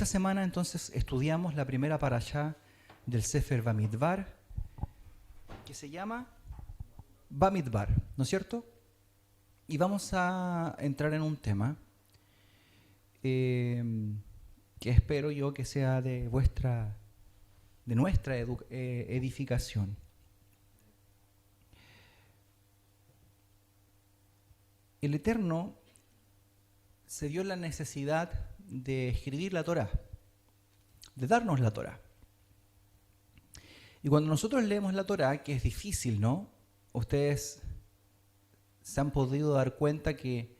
Esta semana entonces estudiamos la primera parashá del Sefer Bamidbar, que se llama Bamidbar, ¿no es cierto? Y vamos a entrar en un tema que espero yo que sea de nuestra edificación. El Eterno se dio la necesidad de escribir la Torá, de darnos la Torá. Y cuando nosotros leemos la Torá, que es difícil, ¿no? Ustedes se han podido dar cuenta que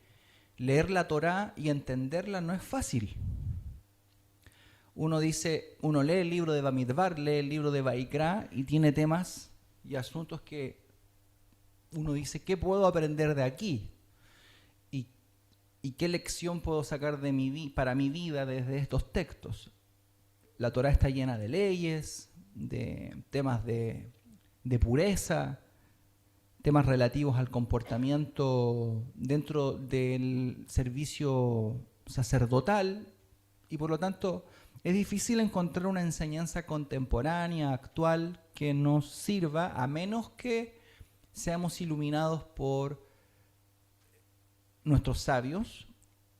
leer la Torá y entenderla no es fácil. Uno lee el libro de Bamidbar, lee el libro de Vaikra y tiene temas y asuntos que uno dice, ¿qué puedo aprender de aquí? ¿Y qué lección puedo sacar para mi vida desde estos textos? La Torá está llena de leyes, de temas de pureza, temas relativos al comportamiento dentro del servicio sacerdotal, y por lo tanto es difícil encontrar una enseñanza contemporánea, actual, que nos sirva, a menos que seamos iluminados por nuestros sabios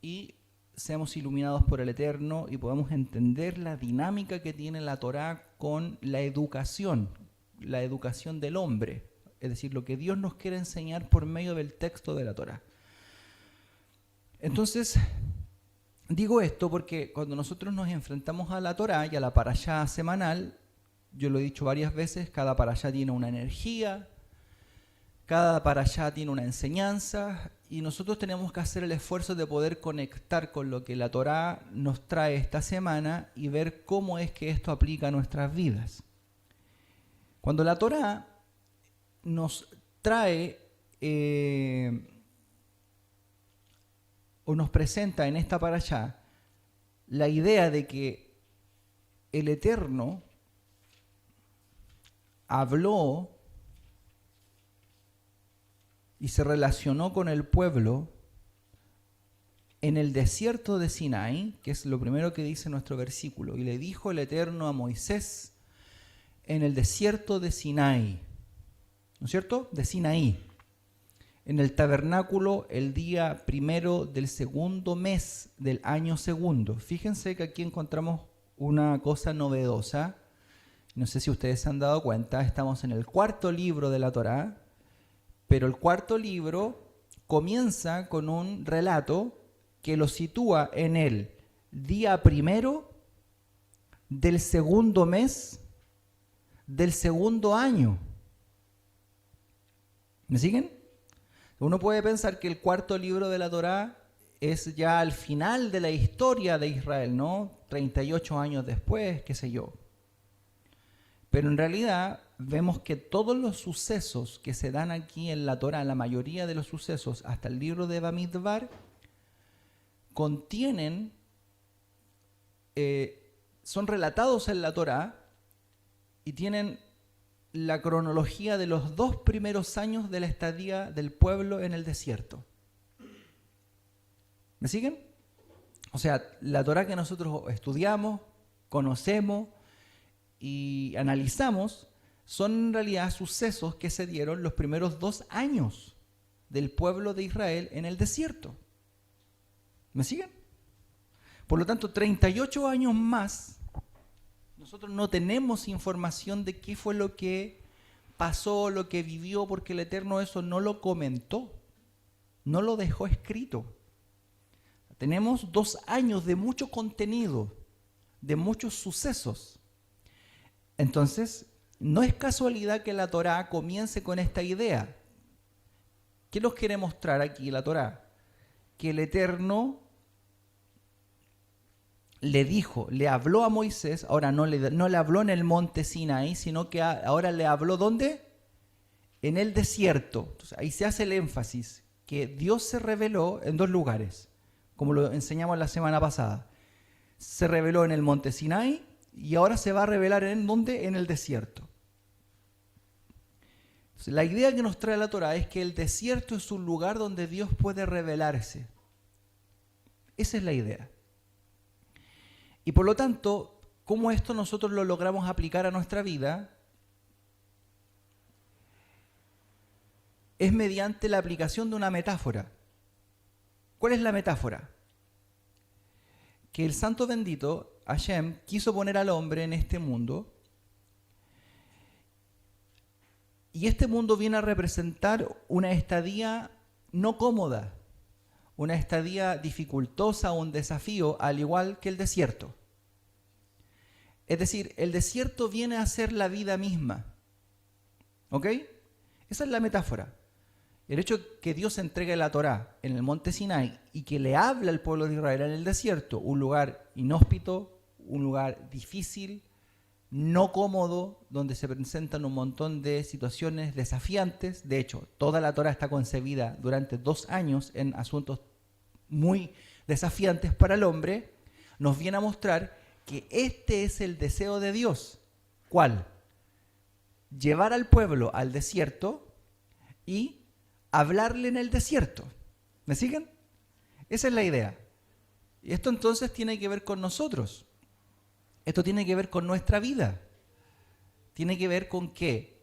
y seamos iluminados por el Eterno y podamos entender la dinámica que tiene la Torá con la educación del hombre, es decir, lo que Dios nos quiere enseñar por medio del texto de la Torá. Entonces, digo esto porque cuando nosotros nos enfrentamos a la Torá y a la parashá semanal, yo lo he dicho varias veces, cada parashá tiene una energía, cada parashá tiene una enseñanza, y nosotros tenemos que hacer el esfuerzo de poder conectar con lo que la Torá nos trae esta semana y ver cómo es que esto aplica a nuestras vidas. Cuando la Torá nos trae o nos presenta en esta parashá la idea de que el Eterno habló y se relacionó con el pueblo en el desierto de Sinaí, que es lo primero que dice nuestro versículo. Y le dijo el Eterno a Moisés en el desierto de Sinaí, ¿no es cierto? De Sinaí, en el tabernáculo el día primero del segundo mes del año segundo. Fíjense que aquí encontramos una cosa novedosa. No sé si ustedes se han dado cuenta, estamos en el cuarto libro de la Torá, pero el cuarto libro comienza con un relato que lo sitúa en el día primero del segundo mes del segundo año. ¿Me siguen? Uno puede pensar que el cuarto libro de la Torá es ya al final de la historia de Israel, ¿no? 38 años después, qué sé yo. Pero en realidad vemos que todos los sucesos que se dan aquí en la Torá, la mayoría de los sucesos hasta el libro de Bamidbar, son relatados en la Torá y tienen la cronología de los 2 primeros años de la estadía del pueblo en el desierto. ¿Me siguen? O sea, la Torá que nosotros estudiamos, conocemos y analizamos son en realidad sucesos que se dieron los primeros 2 años del pueblo de Israel en el desierto. ¿Me siguen? Por lo tanto, 38 años más, nosotros no tenemos información de qué fue lo que pasó, lo que vivió, porque el Eterno eso no lo comentó, no lo dejó escrito. Tenemos 2 años de mucho contenido, de muchos sucesos. Entonces, no es casualidad que la Torá comience con esta idea. ¿Qué nos quiere mostrar aquí la Torá? Que el Eterno le habló a Moisés, ahora no le habló en el monte Sinaí, sino que ahora le habló ¿dónde? En el desierto. Entonces, ahí se hace el énfasis, que Dios se reveló en 2 lugares, como lo enseñamos la semana pasada. Se reveló en el monte Sinaí y ahora se va a revelar en ¿dónde? En el desierto. Entonces, la idea que nos trae la Torá es que el desierto es un lugar donde Dios puede revelarse. Esa es la idea. Y por lo tanto, ¿cómo esto nosotros lo logramos aplicar a nuestra vida? Es mediante la aplicación de una metáfora. ¿Cuál es la metáfora? Que el Santo Bendito, Hashem, quiso poner al hombre en este mundo, y este mundo viene a representar una estadía no cómoda, una estadía dificultosa, un desafío, al igual que el desierto. Es decir, el desierto viene a ser la vida misma. ¿Ok? Esa es la metáfora. El hecho que Dios entregue la Torá en el monte Sinai y que le habla al pueblo de Israel en el desierto, un lugar inhóspito, un lugar difícil, no cómodo, donde se presentan un montón de situaciones desafiantes. De hecho, toda la Torá está concebida durante 2 años en asuntos muy desafiantes para el hombre. Nos viene a mostrar que este es el deseo de Dios. ¿Cuál? Llevar al pueblo al desierto y hablarle en el desierto. ¿Me siguen? Esa es la idea. Y esto entonces tiene que ver con nosotros. Esto tiene que ver con nuestra vida. Tiene que ver con que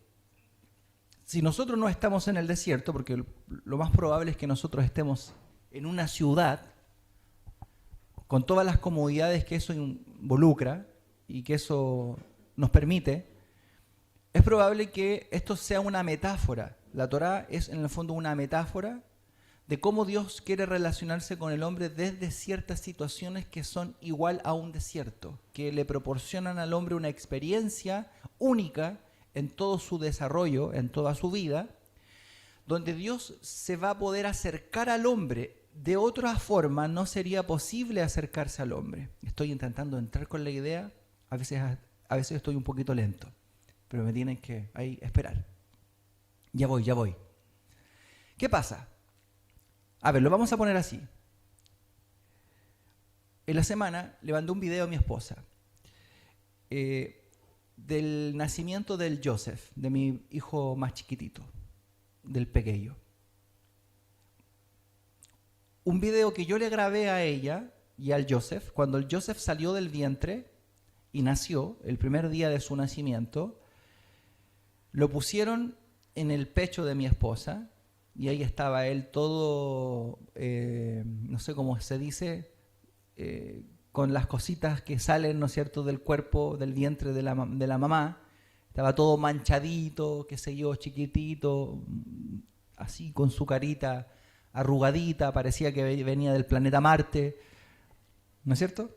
si nosotros no estamos en el desierto, porque lo más probable es que nosotros estemos en una ciudad con todas las comodidades que eso involucra y que eso nos permite, es probable que esto sea una metáfora. La Torá es en el fondo una metáfora de cómo Dios quiere relacionarse con el hombre desde ciertas situaciones que son igual a un desierto, que le proporcionan al hombre una experiencia única en todo su desarrollo, en toda su vida, donde Dios se va a poder acercar al hombre. De otra forma no sería posible acercarse al hombre. Estoy intentando entrar con la idea, a veces estoy un poquito lento, pero me tienen que ahí esperar. Ya voy. ¿Qué pasa? A ver, lo vamos a poner así. En la semana le mandé un video a mi esposa del nacimiento del Joseph, de mi hijo más chiquitito, del pequeño. Un video que yo le grabé a ella y al Joseph, cuando el Joseph salió del vientre y nació, el primer día de su nacimiento, lo pusieron en el pecho de mi esposa, y ahí estaba él todo, no sé cómo se dice, con las cositas que salen, ¿no es cierto?, del cuerpo, del vientre de la mamá. Estaba todo manchadito, qué sé yo, chiquitito, así con su carita arrugadita, parecía que venía del planeta Marte, ¿no es cierto?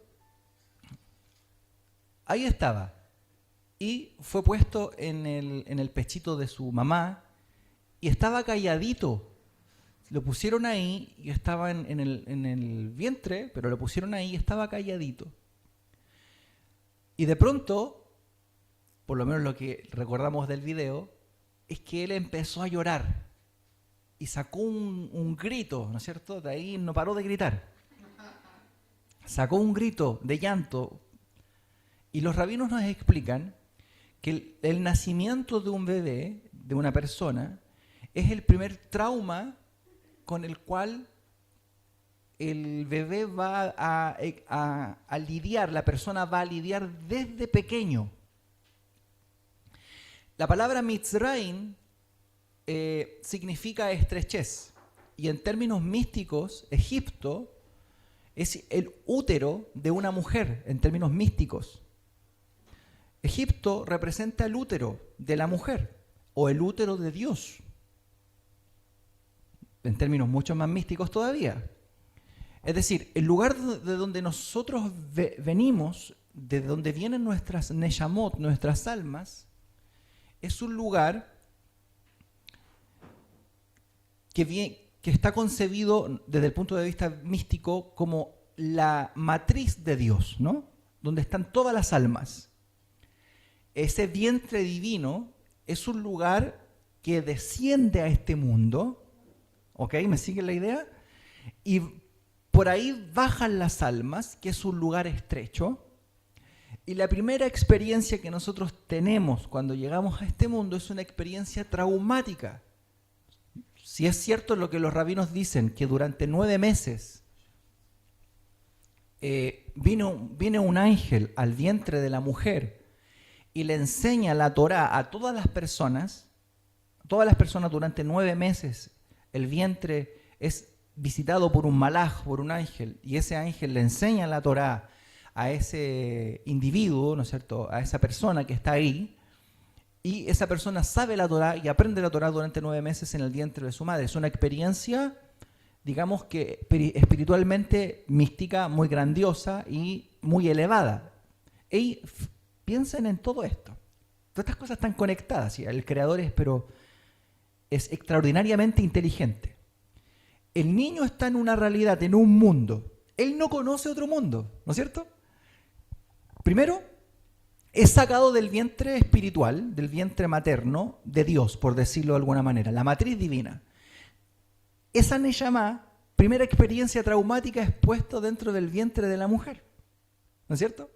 Ahí estaba. Y fue puesto en el pechito de su mamá y estaba calladito. Lo pusieron ahí y estaba en el vientre, pero lo pusieron ahí y estaba calladito. Y de pronto, por lo menos lo que recordamos del video, es que él empezó a llorar y sacó un grito, ¿no es cierto? De ahí no paró de gritar. Sacó un grito de llanto. Y los rabinos nos explican que el nacimiento de un bebé, de una persona, es el primer trauma con el cual el bebé va a lidiar, la persona va a lidiar desde pequeño. La palabra Mitzrayim significa estrechez, y en términos místicos, Egipto es el útero de una mujer, en términos místicos. Egipto representa el útero de la mujer, o el útero de Dios, en términos mucho más místicos todavía. Es decir, el lugar de donde nosotros venimos, de donde vienen nuestras Neshamot, nuestras almas, es un lugar que está concebido desde el punto de vista místico como la matriz de Dios, ¿no? Donde están todas las almas. Ese vientre divino es un lugar que desciende a este mundo, ¿ok? ¿Me siguen la idea? Y por ahí bajan las almas, que es un lugar estrecho. Y la primera experiencia que nosotros tenemos cuando llegamos a este mundo es una experiencia traumática. Si es cierto lo que los rabinos dicen, que durante 9 meses viene un ángel al vientre de la mujer y le enseña la Torá a todas las personas durante 9 meses, el vientre es visitado por un malaj, por un ángel, y ese ángel le enseña la Torá a ese individuo, ¿no es cierto?, a esa persona que está ahí, y esa persona sabe la Torá y aprende la Torá durante 9 meses en el vientre de su madre. Es una experiencia, digamos que espiritualmente mística, muy grandiosa y muy elevada. Y piensen en todo esto. Todas estas cosas están conectadas, ¿sí? El creador es extraordinariamente inteligente. El niño está en una realidad, en un mundo. Él no conoce otro mundo, ¿no es cierto? Primero, es sacado del vientre espiritual, del vientre materno de Dios, por decirlo de alguna manera, la matriz divina. Esa Neyamá, primera experiencia traumática, es puesto dentro del vientre de la mujer, ¿no es cierto?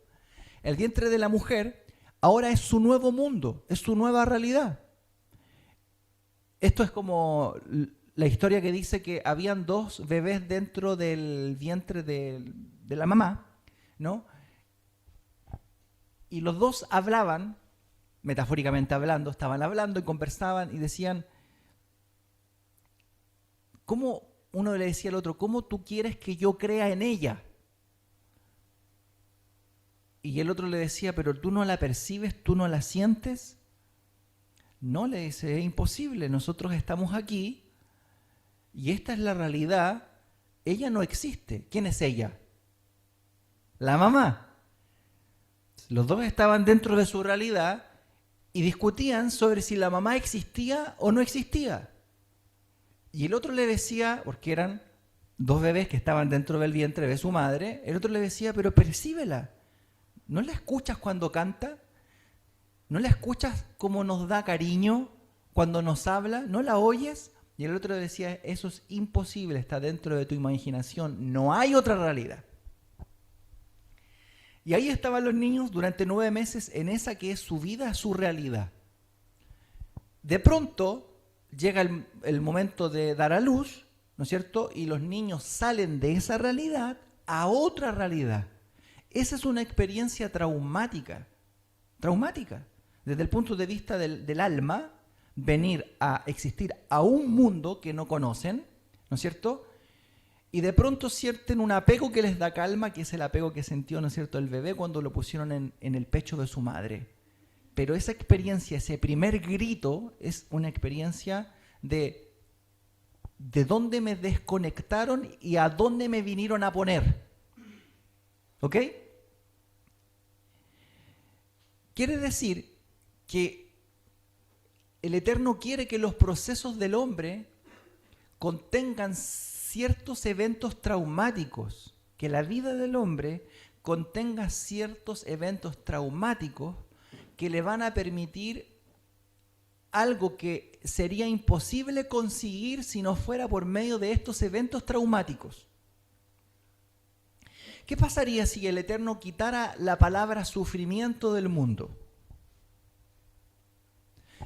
El vientre de la mujer ahora es su nuevo mundo, es su nueva realidad. Esto es como la historia que dice que habían 2 bebés dentro del vientre de la mamá, ¿no? Y los 2 hablaban, metafóricamente hablando, estaban hablando y conversaban y decían, ¿cómo? Uno le decía al otro, ¿cómo tú quieres que yo crea en ella? Y el otro le decía, pero tú no la percibes, tú no la sientes. No, le dice, es imposible, nosotros estamos aquí y esta es la realidad, ella no existe. ¿Quién es ella? La mamá. Los 2 estaban dentro de su realidad y discutían sobre si la mamá existía o no existía. Y el otro le decía, porque eran 2 bebés que estaban dentro del vientre de su madre, el otro le decía, pero percíbela. ¿No la escuchas cuando canta? ¿No la escuchas cómo nos da cariño cuando nos habla? ¿No la oyes? Y el otro le decía, eso es imposible, está dentro de tu imaginación, no hay otra realidad. Y ahí estaban los niños durante 9 meses en esa que es su vida, su realidad. De pronto llega el momento de dar a luz, ¿no es cierto? Y los niños salen de esa realidad a otra realidad. Esa es una experiencia traumática, desde el punto de vista del alma, venir a existir a un mundo que no conocen, ¿no es cierto? Y de pronto sienten un apego que les da calma, que es el apego que sintió, ¿no es cierto?, el bebé cuando lo pusieron en el pecho de su madre. Pero esa experiencia, ese primer grito, es una experiencia de dónde me desconectaron y a dónde me vinieron a poner. ¿Ok? Quiere decir que el Eterno quiere que los procesos del hombre contengan ciertos eventos traumáticos, que la vida del hombre contenga ciertos eventos traumáticos que le van a permitir algo que sería imposible conseguir si no fuera por medio de estos eventos traumáticos. ¿Qué pasaría si el Eterno quitara la palabra sufrimiento del mundo?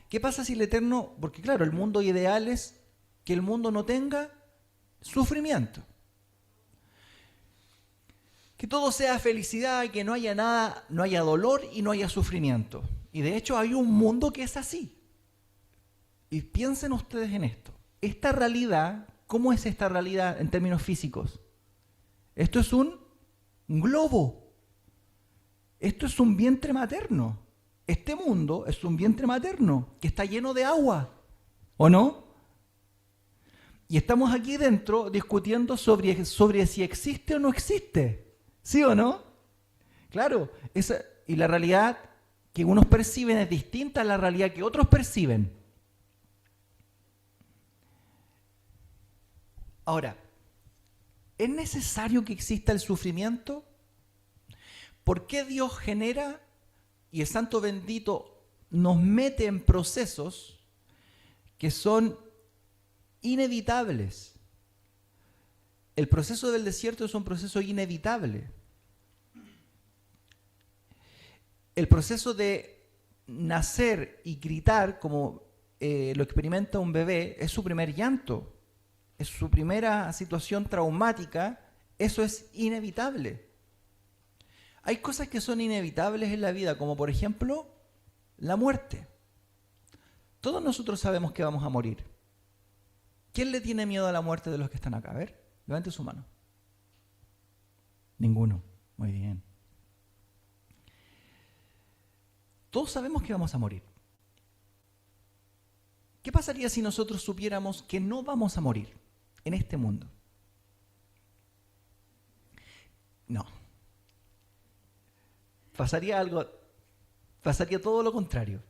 ¿Qué pasa si el Eterno, porque claro, el mundo ideal es que el mundo no tenga sufrimiento? Que todo sea felicidad, que no haya nada, no haya dolor y no haya sufrimiento. Y de hecho hay un mundo que es así. Y piensen ustedes en esto. Esta realidad, ¿cómo es esta realidad en términos físicos? Esto es un globo. Esto es un vientre materno. Este mundo es un vientre materno que está lleno de agua, ¿o no? Y estamos aquí dentro discutiendo sobre si existe o no existe. ¿Sí o no? Claro, y la realidad que unos perciben es distinta a la realidad que otros perciben. Ahora, ¿es necesario que exista el sufrimiento? ¿Por qué Dios genera y el Santo Bendito nos mete en procesos que son inevitables? El proceso del desierto es un proceso inevitable. El proceso de nacer y gritar, como lo experimenta un bebé, es su primer llanto, es su primera situación traumática, eso es inevitable. Hay cosas que son inevitables en la vida, como por ejemplo la muerte. Todos nosotros sabemos que vamos a morir. ¿Quién le tiene miedo a la muerte de los que están acá? A ver, levante su mano. Ninguno. Muy bien. Todos sabemos que vamos a morir. ¿Qué pasaría si nosotros supiéramos que no vamos a morir en este mundo? No. Pasaría todo lo contrario.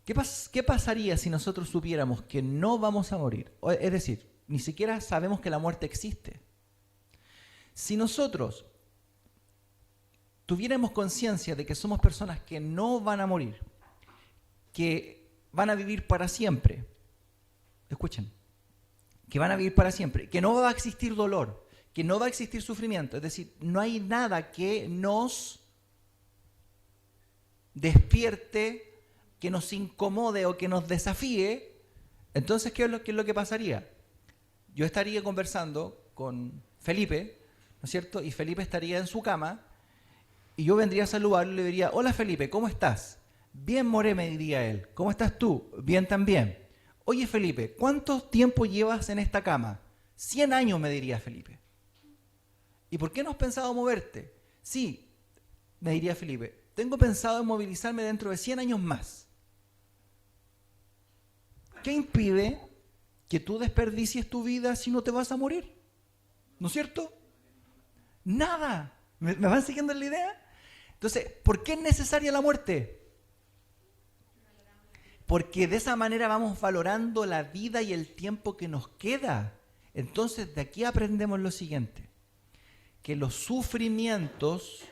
¿Qué pasaría si nosotros supiéramos que no vamos a morir? Es decir, ni siquiera sabemos que la muerte existe. Si nosotros tuviéramos conciencia de que somos personas que no van a morir, que van a vivir para siempre, escuchen, que van a vivir para siempre, que no va a existir dolor, que no va a existir sufrimiento, es decir, no hay nada que nos despierte, que nos incomode o que nos desafíe, entonces, ¿qué es lo que pasaría? Yo estaría conversando con Felipe, ¿no es cierto? Y Felipe estaría en su cama y yo vendría a saludarlo y le diría, hola Felipe, ¿cómo estás? Bien, More, me diría él. ¿Cómo estás tú? Bien también. Oye Felipe, ¿cuánto tiempo llevas en esta cama? 100 años, me diría Felipe. ¿Y por qué no has pensado moverte? Sí, me diría Felipe, tengo pensado en movilizarme dentro de 100 años más. ¿Qué impide que tú desperdicies tu vida si no te vas a morir? ¿No es cierto? Nada. ¿Me van siguiendo en la idea? Entonces, ¿por qué es necesaria la muerte? Porque de esa manera vamos valorando la vida y el tiempo que nos queda. Entonces, de aquí aprendemos lo siguiente, que los sufrimientos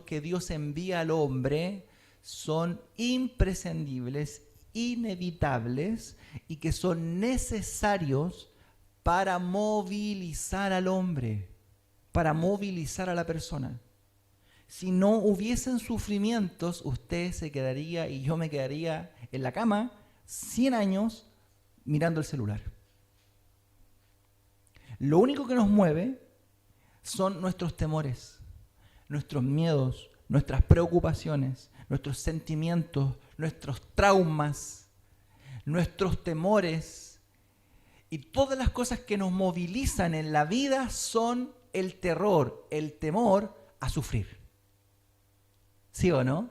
que Dios envía al hombre son imprescindibles, inevitables y que son necesarios para movilizar al hombre, para movilizar a la persona. Si no hubiesen sufrimientos, usted se quedaría y yo me quedaría en la cama 100 años mirando el celular. Lo único que nos mueve son nuestros temores, nuestros miedos, nuestras preocupaciones, nuestros sentimientos, nuestros traumas, nuestros temores y todas las cosas que nos movilizan en la vida son el terror, el temor a sufrir. ¿Sí o no?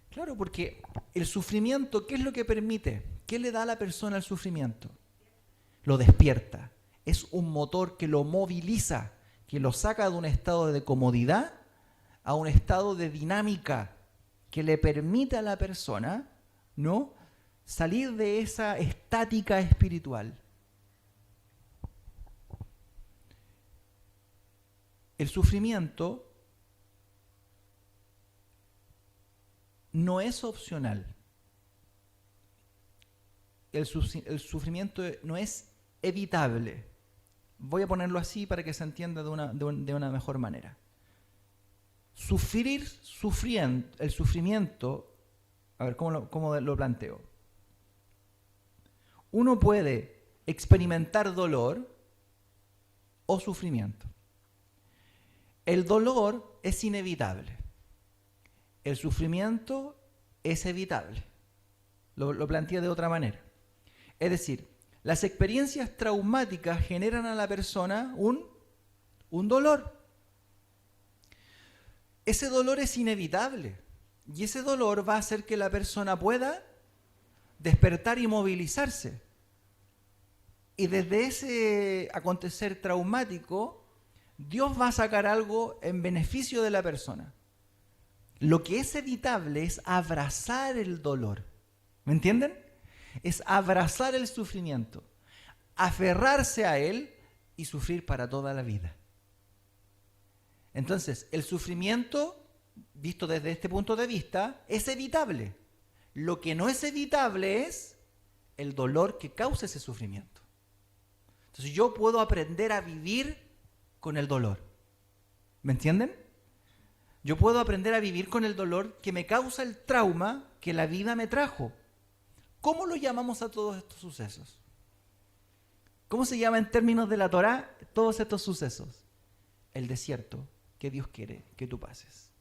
Claro, porque el sufrimiento, ¿qué es lo que permite? ¿Qué le da a la persona el sufrimiento? Lo despierta. Es un motor que lo moviliza, que lo saca de un estado de comodidad a un estado de dinámica que le permite a la persona, ¿no?, salir de esa estática espiritual. El sufrimiento no es opcional. El sufrimiento no es evitable. Voy a ponerlo así para que se entienda de una mejor manera. El sufrimiento, a ver, ¿cómo lo planteo? Uno puede experimentar dolor o sufrimiento. El dolor es inevitable. El sufrimiento es evitable. Lo planteé de otra manera. Es decir, las experiencias traumáticas generan a la persona un dolor. Ese dolor es inevitable y ese dolor va a hacer que la persona pueda despertar y movilizarse. Y desde ese acontecer traumático, Dios va a sacar algo en beneficio de la persona. Lo que es evitable es abrazar el dolor. ¿Me entienden? Es abrazar el sufrimiento, aferrarse a él y sufrir para toda la vida. Entonces, el sufrimiento, visto desde este punto de vista, es evitable. Lo que no es evitable es el dolor que causa ese sufrimiento. Entonces, yo puedo aprender a vivir con el dolor. ¿Me entienden? Yo puedo aprender a vivir con el dolor que me causa el trauma que la vida me trajo. ¿Cómo lo llamamos a todos estos sucesos? ¿Cómo se llama en términos de la Torá todos estos sucesos? el desierto que Dios quiere que tú pases.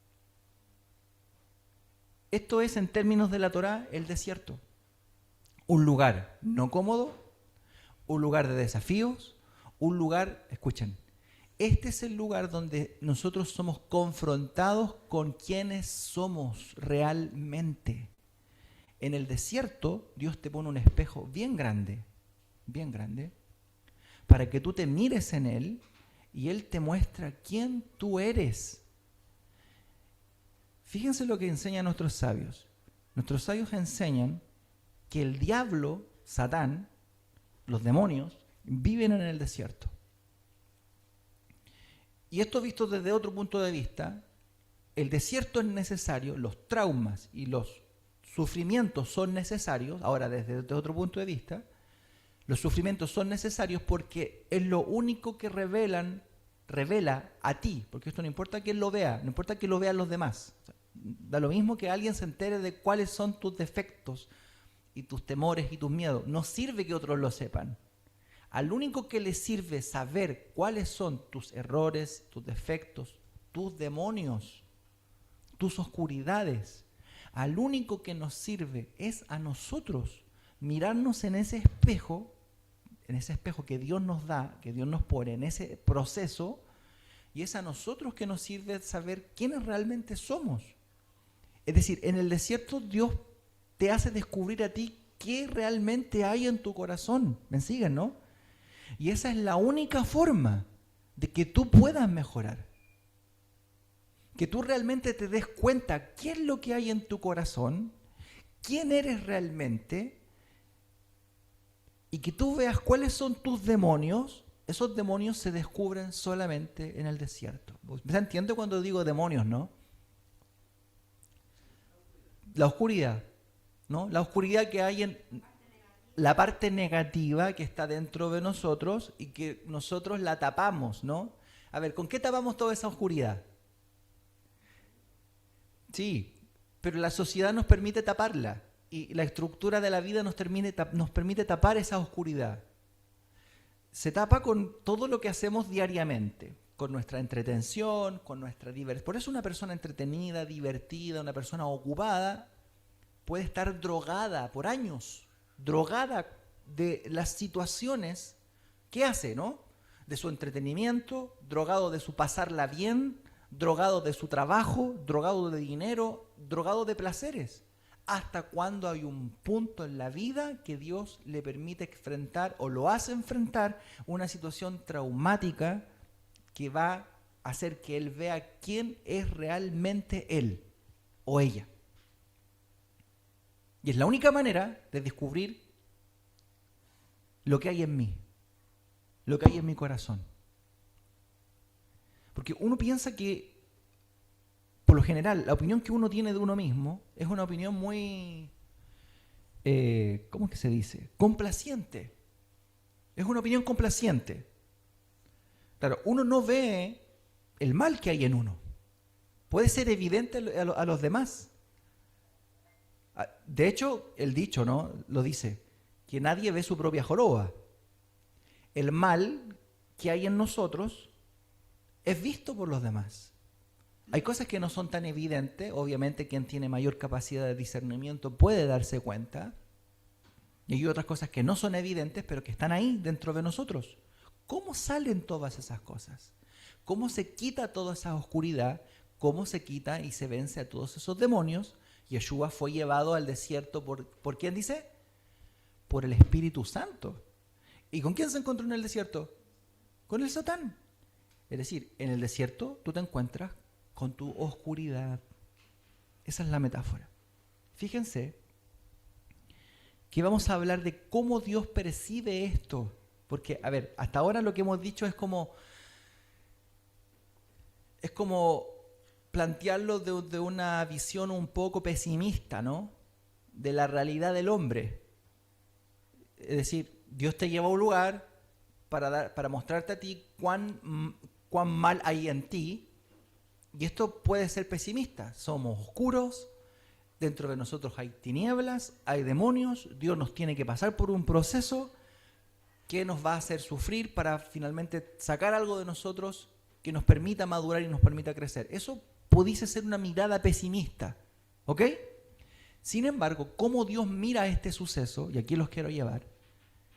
Esto es, en términos de la Torá, el desierto. Un lugar no cómodo, un lugar de desafíos, un lugar, escuchen, este es el lugar donde nosotros somos confrontados con quiénes somos realmente. En el desierto, Dios te pone un espejo bien grande, para que tú te mires en él y él te muestra quién tú eres. Fíjense lo que enseñan nuestros sabios. Nuestros sabios enseñan que el diablo, Satán, los demonios, viven en el desierto. Y esto visto desde otro punto de vista, el desierto es necesario, los traumas y los sufrimientos son necesarios, ahora desde otro punto de vista, los sufrimientos son necesarios porque es lo único que revela a ti, porque esto no importa quién lo vea, no importa que lo vean los demás. O sea, da lo mismo que alguien se entere de cuáles son tus defectos y tus temores y tus miedos. No sirve que otros lo sepan. Al único que le sirve saber cuáles son tus errores, tus defectos, tus demonios, tus oscuridades, al único que nos sirve es a nosotros mirarnos en ese espejo que Dios nos da, que Dios nos pone en ese proceso, y es a nosotros que nos sirve saber quiénes realmente somos. Es decir, en el desierto Dios te hace descubrir a ti qué realmente hay en tu corazón. ¿Me siguen, no? Y esa es la única forma de que tú puedas mejorar. Que tú realmente te des cuenta qué es lo que hay en tu corazón, quién eres realmente, y que tú veas cuáles son tus demonios. Esos demonios se descubren solamente en el desierto. ¿Se entiende cuando digo demonios, no? La oscuridad, ¿no? La oscuridad que hay en la parte negativa que está dentro de nosotros y que nosotros la tapamos, ¿no? A ver, ¿con qué tapamos toda esa oscuridad? Sí, pero la sociedad nos permite taparla y la estructura de la vida nos permite tapar esa oscuridad. Se tapa con todo lo que hacemos diariamente, con nuestra entretención, con nuestra diversión. Por eso una persona entretenida, divertida, una persona ocupada, puede estar drogada por años, drogada de las situaciones que hace, ¿no? De su entretenimiento, drogado de su pasarla bien, drogado de su trabajo, drogado de dinero, drogado de placeres. Hasta cuando hay un punto en la vida que Dios le permite enfrentar o lo hace enfrentar una situación traumática que va a hacer que él vea quién es realmente él o ella. Y es la única manera de descubrir lo que hay en mí, lo que hay en mi corazón. Porque uno piensa que, por lo general, la opinión que uno tiene de uno mismo es una opinión muy, ¿cómo es que se dice? Complaciente. Es una opinión complaciente. Claro, uno no ve el mal que hay en uno. Puede ser evidente a los demás. De hecho, el dicho, ¿no? Lo dice, que nadie ve su propia joroba. El mal que hay en nosotros es visto por los demás. Hay cosas que no son tan evidentes, obviamente quien tiene mayor capacidad de discernimiento puede darse cuenta, y hay otras cosas que no son evidentes, pero que están ahí dentro de nosotros. ¿Cómo salen todas esas cosas? ¿Cómo se quita toda esa oscuridad? ¿Cómo se quita y se vence a todos esos demonios? Yeshua fue llevado al desierto ¿por quién dice? Por el Espíritu Santo. ¿Y con quién se encontró en el desierto? Con el Satán. Es decir, en el desierto tú te encuentras con tu oscuridad. Esa es la metáfora. Fíjense que vamos a hablar de cómo Dios percibe esto. Porque, a ver, hasta ahora lo que hemos dicho es como plantearlo de una visión un poco pesimista, ¿no? De la realidad del hombre. Es decir, Dios te lleva a un lugar para mostrarte a ti cuán mal hay en ti. Y esto puede ser pesimista. Somos oscuros, dentro de nosotros hay tinieblas, hay demonios, Dios nos tiene que pasar por un proceso que nos va a hacer sufrir para finalmente sacar algo de nosotros que nos permita madurar y nos permita crecer. Eso pudiese ser una mirada pesimista, ¿ok? Sin embargo, cómo Dios mira este suceso, y aquí los quiero llevar,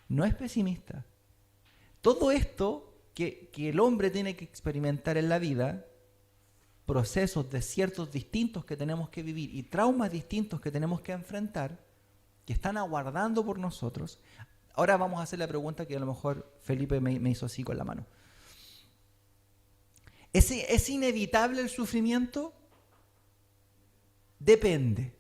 no es pesimista. Todo esto que el hombre tiene que experimentar en la vida, procesos, desiertos distintos que tenemos que vivir y traumas distintos que tenemos que enfrentar, que están aguardando por nosotros. Ahora vamos a hacer la pregunta que a lo mejor Felipe me hizo así con la mano. ¿Es inevitable el sufrimiento? Depende.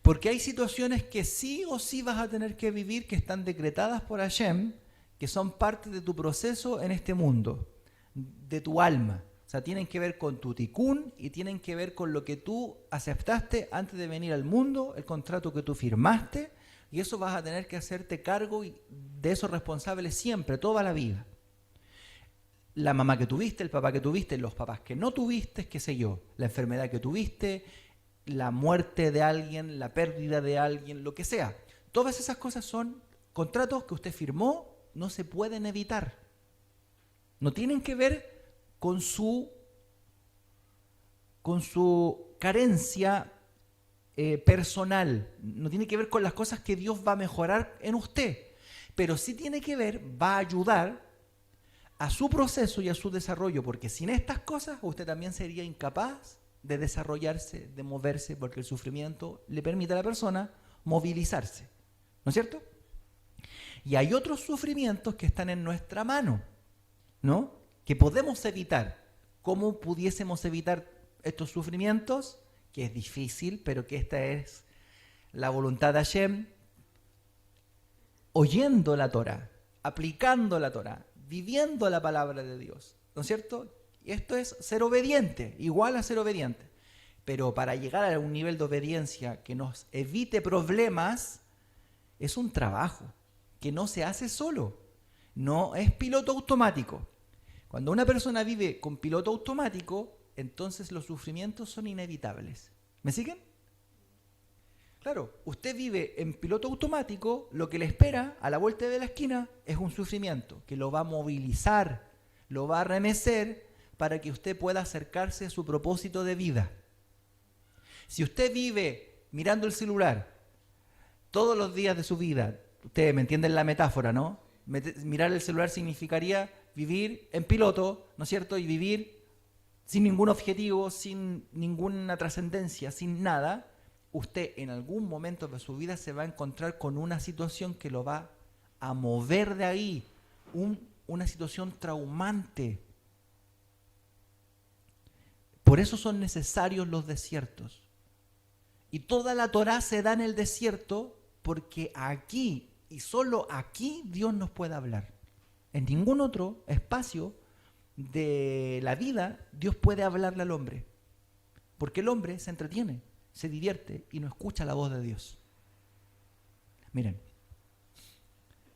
Porque hay situaciones que sí o sí vas a tener que vivir, que están decretadas por Hashem, que son parte de tu proceso en este mundo, de tu alma. O sea, tienen que ver con tu tikkun y tienen que ver con lo que tú aceptaste antes de venir al mundo, el contrato que tú firmaste, y eso vas a tener que hacerte cargo de esos responsables siempre, toda la vida. La mamá que tuviste, el papá que tuviste, los papás que no tuviste, qué sé yo, la enfermedad que tuviste, la muerte de alguien, la pérdida de alguien, lo que sea. Todas esas cosas son contratos que usted firmó, no se pueden evitar. No tienen que ver con su carencia personal. No tiene que ver con las cosas que Dios va a mejorar en usted. Pero sí tiene que ver, va a ayudar a su proceso y a su desarrollo, porque sin estas cosas usted también sería incapaz de desarrollarse, de moverse, porque el sufrimiento le permite a la persona movilizarse, ¿no es cierto? Y hay otros sufrimientos que están en nuestra mano, ¿no? Que podemos evitar. ¿Cómo pudiésemos evitar estos sufrimientos? Que es difícil, pero que esta es la voluntad de Hashem, oyendo la Torah, aplicando la Torah, viviendo la palabra de Dios, ¿no es cierto? Y esto es ser obediente, igual a ser obediente. Pero para llegar a un nivel de obediencia que nos evite problemas, es un trabajo que no se hace solo. No es piloto automático. Cuando una persona vive con piloto automático, entonces los sufrimientos son inevitables. ¿Me siguen? Claro, usted vive en piloto automático, lo que le espera a la vuelta de la esquina es un sufrimiento que lo va a movilizar, lo va a remecer para que usted pueda acercarse a su propósito de vida. Si usted vive mirando el celular todos los días de su vida, ustedes me entienden la metáfora, ¿no? Mirar el celular significaría vivir en piloto, ¿no es cierto? Y vivir sin ningún objetivo, sin ninguna trascendencia, sin nada. Usted en algún momento de su vida se va a encontrar con una situación que lo va a mover de ahí, una situación traumante. Por eso son necesarios los desiertos. Y toda la Torá se da en el desierto porque aquí, y solo aquí, Dios nos puede hablar. En ningún otro espacio de la vida Dios puede hablarle al hombre. Porque el hombre se entretiene, se divierte y no escucha la voz de Dios. Miren,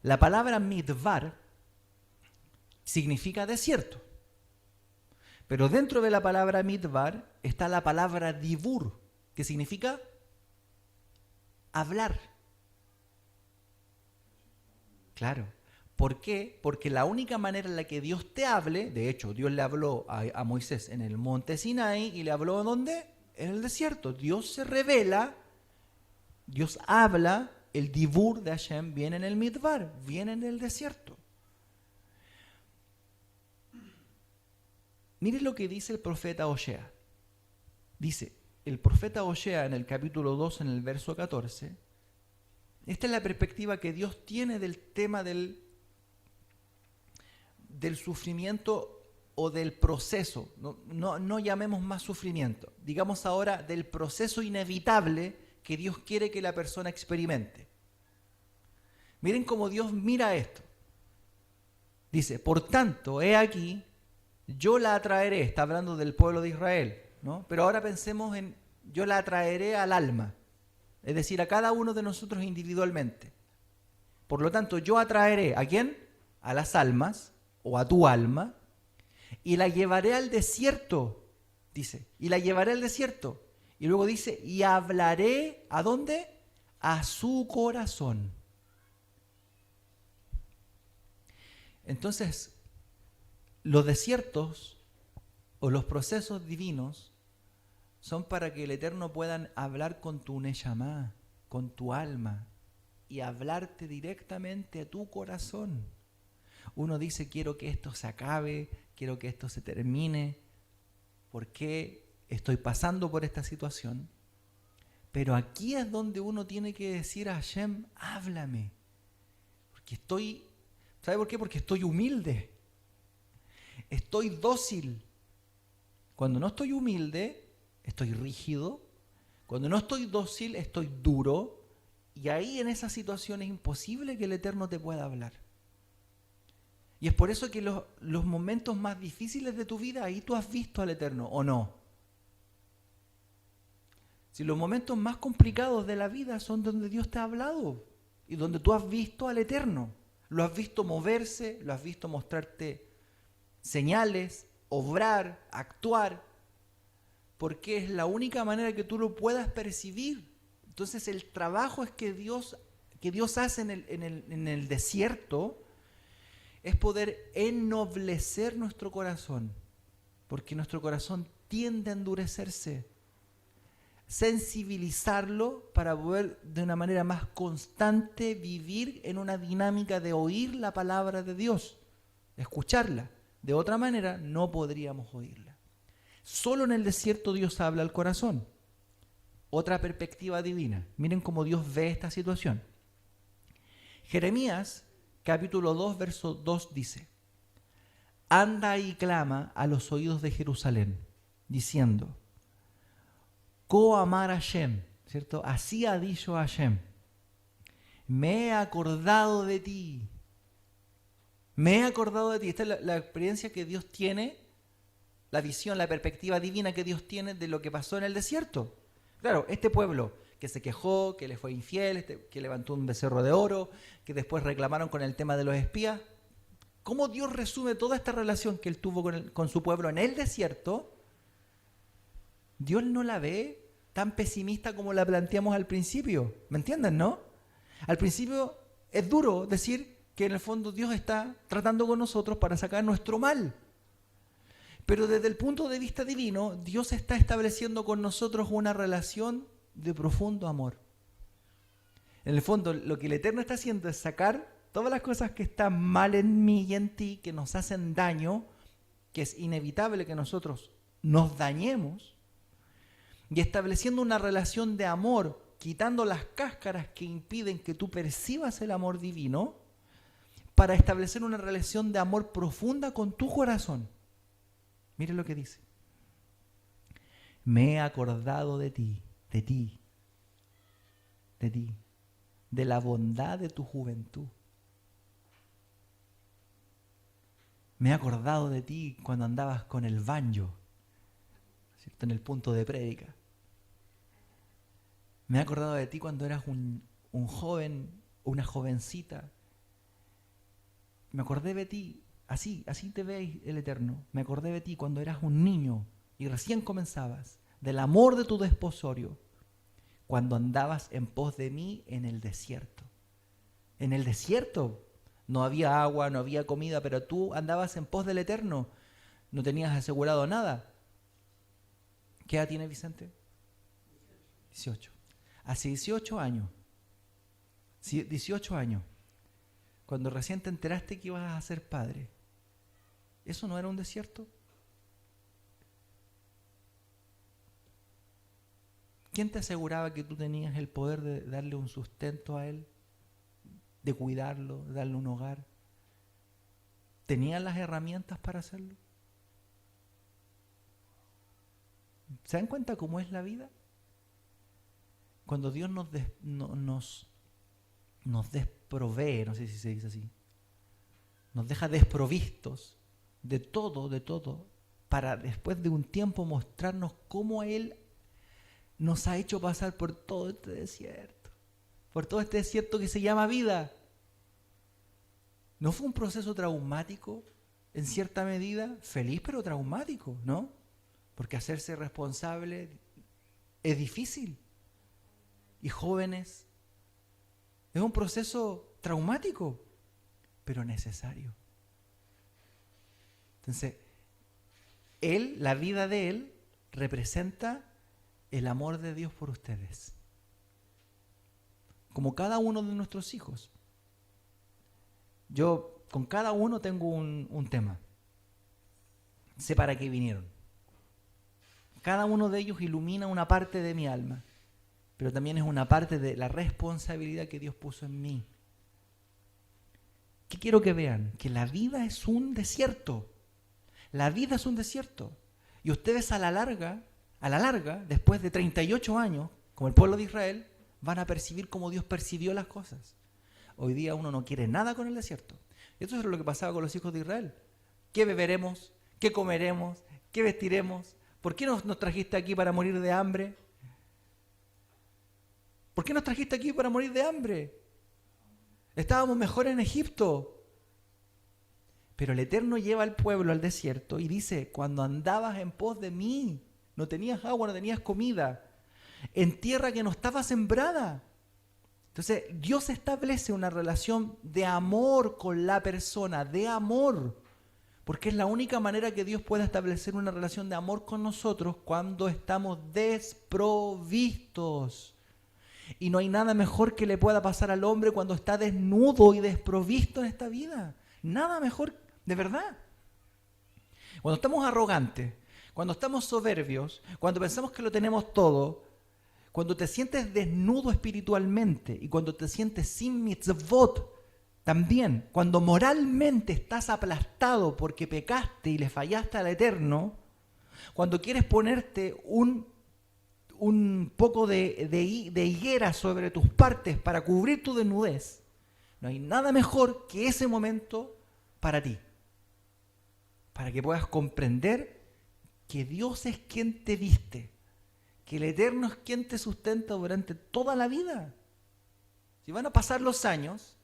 la palabra midbar significa desierto. Pero dentro de la palabra midbar está la palabra dibur, que significa hablar. Claro. ¿Por qué? Porque la única manera en la que Dios te hable, de hecho, Dios le habló a Moisés en el monte Sinaí y le habló ¿dónde? En el desierto. Dios se revela, Dios habla, el dibur de Hashem viene en el midbar, viene en el desierto. Miren lo que dice el profeta Osea. Dice, el profeta Osea en el capítulo 2, en el verso 14, esta es la perspectiva que Dios tiene del tema del sufrimiento o del proceso. No llamemos más sufrimiento. Digamos ahora del proceso inevitable que Dios quiere que la persona experimente. Miren cómo Dios mira esto. Dice, por tanto, he aquí, yo la atraeré, está hablando del pueblo de Israel, ¿no? Pero ahora pensemos en, yo la atraeré al alma, es decir, a cada uno de nosotros individualmente. Por lo tanto, yo atraeré, ¿a quién? A las almas, o a tu alma, y la llevaré al desierto, dice, y la llevaré al desierto. Y luego dice, y hablaré, ¿a dónde? A su corazón. Entonces, Los desiertos o los procesos divinos son para que el Eterno pueda hablar con tu neshama, con tu alma, y hablarte directamente a tu corazón. Uno dice, quiero que esto se acabe, quiero que esto se termine, ¿por qué estoy pasando por esta situación? Pero aquí es donde uno tiene que decir a Hashem, háblame, porque ¿sabe por qué? Porque estoy humilde, estoy dócil. Cuando no estoy humilde, estoy rígido. Cuando no estoy dócil, estoy duro. Y ahí en esa situación es imposible que el Eterno te pueda hablar. Y es por eso que los momentos más difíciles de tu vida, ahí tú has visto al Eterno, ¿o no? Si los momentos más complicados de la vida son donde Dios te ha hablado y donde tú has visto al Eterno. Lo has visto moverse, lo has visto mostrarte señales, obrar, actuar, porque es la única manera que tú lo puedas percibir. Entonces el trabajo es que Dios hace en el desierto es poder ennoblecer nuestro corazón, porque nuestro corazón tiende a endurecerse, sensibilizarlo para poder de una manera más constante vivir en una dinámica de oír la palabra de Dios, escucharla. De otra manera no podríamos oírla. Solo en el desierto Dios habla al corazón. Otra perspectiva divina. Miren cómo Dios ve esta situación. Jeremías, capítulo 2, verso 2 dice: anda y clama a los oídos de Jerusalén, diciendo: Ko amar Hashem, ¿cierto? Así ha dicho Hashem: me he acordado de ti. Me he acordado de ti. Esta es la experiencia que Dios tiene, la visión, la perspectiva divina que Dios tiene de lo que pasó en el desierto. Claro, este pueblo que se quejó, que le fue infiel, que levantó un becerro de oro, que después reclamaron con el tema de los espías. ¿Cómo Dios resume toda esta relación que Él tuvo con su pueblo en el desierto? Dios no la ve tan pesimista como la planteamos al principio. ¿Me entienden, no? Al principio es duro decir que en el fondo Dios está tratando con nosotros para sacar nuestro mal. Pero desde el punto de vista divino, Dios está estableciendo con nosotros una relación de profundo amor. En el fondo, lo que el Eterno está haciendo es sacar todas las cosas que están mal en mí y en ti, que nos hacen daño, que es inevitable que nosotros nos dañemos, y estableciendo una relación de amor, quitando las cáscaras que impiden que tú percibas el amor divino, para establecer una relación de amor profunda con tu corazón. Mire lo que dice: me he acordado de ti, de la bondad de tu juventud. Me he acordado de ti cuando andabas con el banjo, ¿cierto? En el punto de prédica. Me he acordado de ti cuando eras un joven, una jovencita. Me acordé de ti, así te ve el Eterno. Me acordé de ti cuando eras un niño y recién comenzabas, del amor de tu desposorio, cuando andabas en pos de mí en el desierto. En el desierto no había agua, no había comida, pero tú andabas en pos del Eterno. No tenías asegurado nada. ¿Qué edad tiene Vicente? 18. Hace 18 años. 18 años. Cuando recién te enteraste que ibas a ser padre. ¿Eso no era un desierto? ¿Quién te aseguraba que tú tenías el poder de darle un sustento a él? De cuidarlo, de darle un hogar. ¿Tenías las herramientas para hacerlo? ¿Se dan cuenta cómo es la vida? Cuando Dios nos desprovee, no sé si se dice así, nos deja desprovistos de todo, para después de un tiempo mostrarnos cómo Él nos ha hecho pasar por todo este desierto que se llama vida. ¿No fue un proceso traumático, en cierta medida, feliz pero traumático, no? Porque hacerse responsable es difícil. Y jóvenes, es un proceso traumático, pero necesario. Entonces, él, la vida de él, representa el amor de Dios por ustedes. Como cada uno de nuestros hijos. Yo con cada uno tengo un tema. Sé para qué vinieron. Cada uno de ellos ilumina una parte de mi alma, pero también es una parte de la responsabilidad que Dios puso en mí. ¿Qué quiero que vean? Que la vida es un desierto. La vida es un desierto. Y ustedes a la larga, después de 38 años, como el pueblo de Israel, van a percibir como Dios percibió las cosas. Hoy día uno no quiere nada con el desierto. Esto es lo que pasaba con los hijos de Israel. ¿Qué beberemos? ¿Qué comeremos? ¿Qué vestiremos? ¿Por qué nos trajiste aquí para morir de hambre? ¿Por qué nos trajiste aquí para morir de hambre? Estábamos mejor en Egipto. Pero el Eterno lleva al pueblo al desierto y dice, cuando andabas en pos de mí, no tenías agua, no tenías comida, en tierra que no estaba sembrada. Entonces, Dios establece una relación de amor con la persona, de amor. Porque es la única manera que Dios pueda establecer una relación de amor con nosotros cuando estamos desprovistos. Y no hay nada mejor que le pueda pasar al hombre cuando está desnudo y desprovisto en esta vida. Nada mejor, de verdad. Cuando estamos arrogantes, cuando estamos soberbios, cuando pensamos que lo tenemos todo, cuando te sientes desnudo espiritualmente y cuando te sientes sin mitzvot, también, cuando moralmente estás aplastado porque pecaste y le fallaste al Eterno, cuando quieres ponerte un poco de higuera sobre tus partes para cubrir tu desnudez, no hay nada mejor que ese momento para ti, para que puedas comprender que Dios es quien te viste, que el Eterno es quien te sustenta durante toda la vida. Si van a pasar los años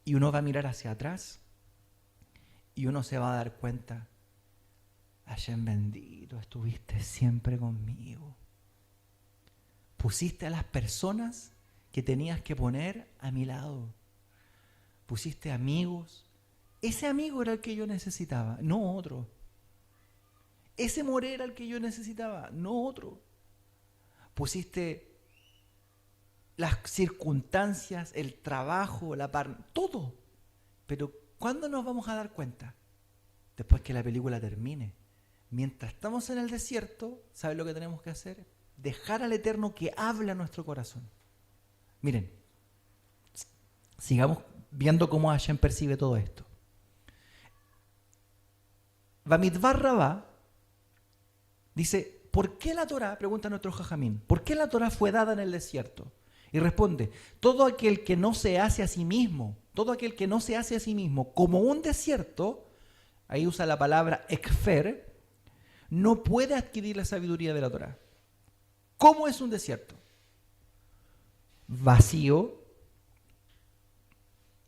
y uno va a mirar hacia atrás y uno se va a dar cuenta, Hashem bendito, estuviste siempre conmigo. Pusiste a las personas que tenías que poner a mi lado. Pusiste amigos. Ese amigo era el que yo necesitaba, no otro. Ese moré era el que yo necesitaba, no otro. Pusiste las circunstancias, el trabajo, todo. Pero ¿cuándo nos vamos a dar cuenta? Después que la película termine. Mientras estamos en el desierto, ¿sabes lo que tenemos que hacer? Dejar al Eterno que hable a nuestro corazón. Miren, sigamos viendo cómo Hashem percibe todo esto. Bamidbar Rabá dice, ¿por qué la Torá? Pregunta nuestro Jajamín, ¿por qué la Torá fue dada en el desierto? Y responde, todo aquel que no se hace a sí mismo, como un desierto, ahí usa la palabra ekfer, no puede adquirir la sabiduría de la Torá. ¿Cómo es un desierto? Vacío,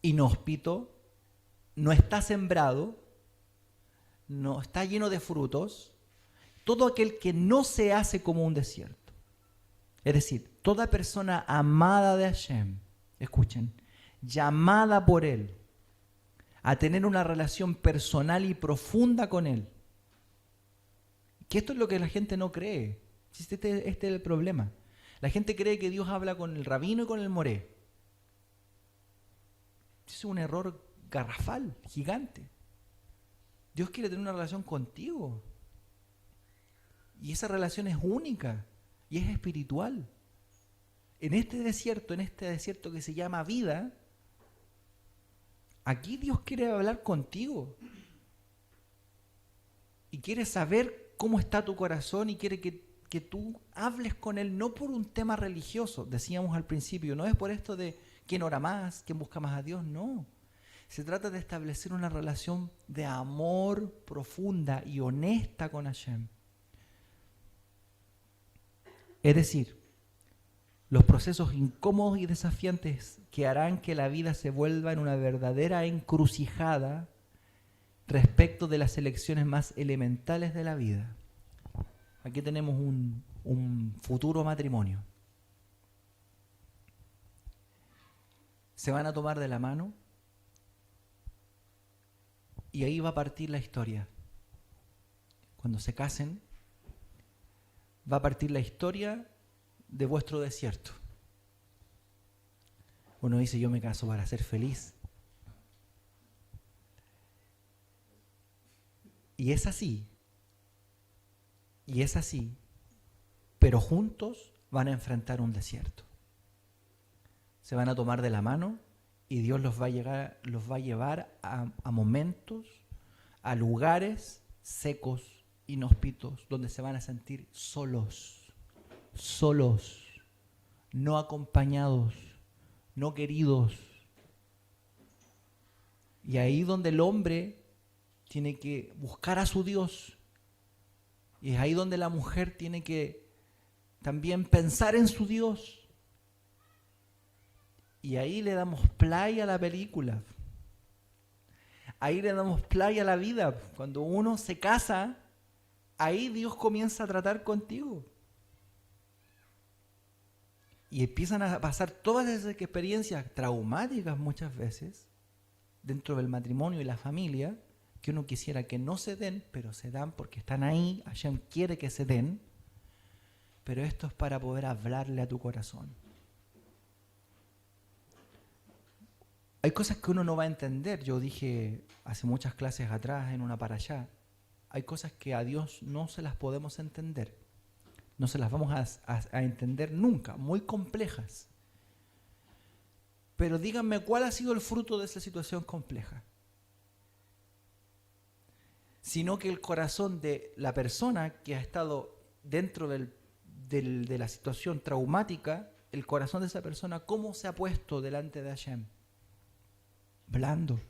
inhóspito, no está sembrado, no está lleno de frutos, todo aquel que no se hace como un desierto. Es decir, toda persona amada de Hashem, escuchen, llamada por Él a tener una relación personal y profunda con Él. Que esto es lo que la gente no cree. Este es el problema. La gente cree que Dios habla con el rabino y con el moré. Es un error garrafal, gigante. Dios quiere tener una relación contigo. Y esa relación es única y es espiritual. En este desierto que se llama vida, aquí Dios quiere hablar contigo. Y quiere saber cómo está tu corazón y quiere que tú hables con Él, no por un tema religioso, decíamos al principio, no es por esto de quién ora más, quién busca más a Dios, no. Se trata de establecer una relación de amor profunda y honesta con Hashem. Es decir, los procesos incómodos y desafiantes que harán que la vida se vuelva en una verdadera encrucijada respecto de las elecciones más elementales de la vida. Aquí tenemos un futuro matrimonio. Se van a tomar de la mano Y ahí va a partir la historia. Cuando se casen, va a partir la historia de vuestro desierto. Uno dice, yo me caso para ser feliz. Y es así. Y es así. Pero juntos van a enfrentar un desierto. Se van a tomar de la mano y Dios los va a llevar a momentos, a lugares secos, inhóspitos, donde se van a sentir solos, no acompañados, no queridos. Y ahí donde el hombre tiene que buscar a su Dios. Y es ahí donde la mujer tiene que también pensar en su Dios. Y ahí le damos play a la película. Ahí le damos play a la vida. Cuando uno se casa, ahí Dios comienza a tratar contigo. Y empiezan a pasar todas esas experiencias traumáticas muchas veces dentro del matrimonio y la familia, que uno quisiera que no se den, pero se dan porque están ahí. Hashem quiere que se den. Pero esto es para poder hablarle a tu corazón. Hay cosas que uno no va a entender. Yo dije hace muchas clases atrás en una parashá, hay cosas que a Dios no se las podemos entender. No se las vamos a entender nunca, muy complejas. Pero díganme, ¿cuál ha sido el fruto de esa situación compleja? Sino que el corazón de la persona que ha estado dentro de la situación traumática, el corazón de esa persona, ¿cómo se ha puesto delante de Hashem? Blando.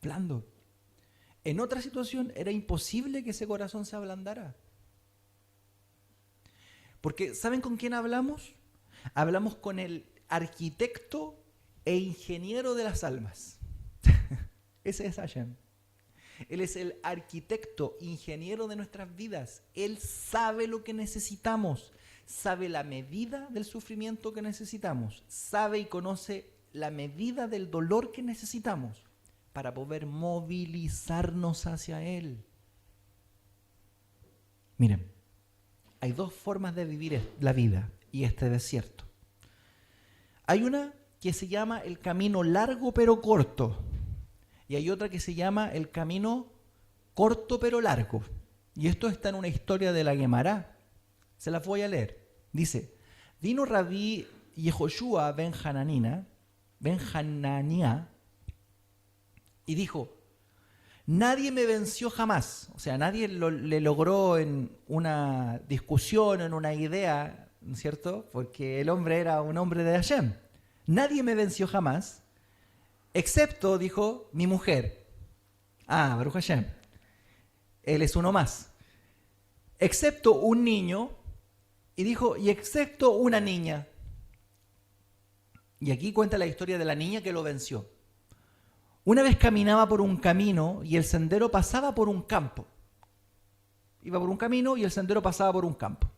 Blando. En otra situación era imposible que ese corazón se ablandara. Porque ¿saben con quién hablamos? Hablamos con el arquitecto e ingeniero de las almas. Ese es Hashem. Él es el arquitecto, ingeniero de nuestras vidas. Él sabe lo que necesitamos, sabe la medida del sufrimiento que necesitamos, sabe y conoce la medida del dolor que necesitamos para poder movilizarnos hacia Él. Miren, hay dos formas de vivir la vida y este desierto. Hay una que se llama el camino largo pero corto. Y hay otra que se llama el camino corto pero largo. Y esto está en una historia de la Guemará. Se las voy a leer. Dice, vino Rabí Yehoshua ben Hanania, y dijo, nadie me venció jamás. O sea, nadie le logró en una discusión, en una idea, ¿no es cierto? Porque el hombre era un hombre de Hashem. Nadie me venció jamás. Excepto, dijo, mi mujer. Baruch Hashem. Él es uno más. Excepto un niño. Y dijo, y excepto una niña. Y aquí cuenta la historia de la niña que lo venció. Una vez caminaba por un camino y el sendero pasaba por un campo. Iba por un camino y el sendero pasaba por un campo.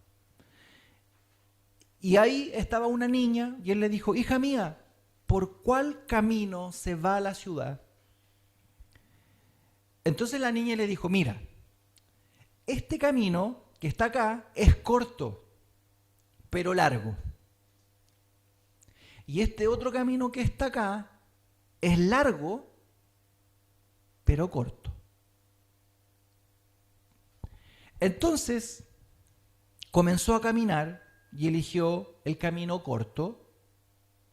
Y ahí estaba una niña y él le dijo, hija mía, ¿por cuál camino se va a la ciudad? Entonces la niña le dijo, mira, este camino que está acá es corto, pero largo. Y este otro camino que está acá es largo, pero corto. Entonces comenzó a caminar y eligió el camino corto,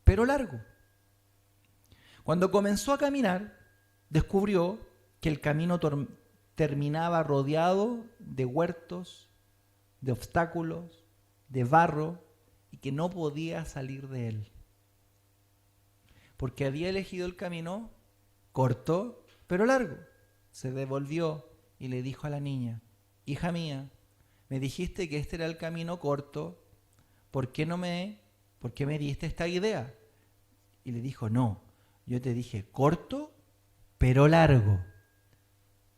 pero largo. Cuando comenzó a caminar, descubrió que el camino terminaba rodeado de huertos, de obstáculos, de barro, y que no podía salir de él. Porque había elegido el camino corto, pero largo. Se devolvió y le dijo a la niña, hija mía, me dijiste que este era el camino corto, ¿por qué me diste esta idea? Y le dijo, no, yo te dije corto, pero largo.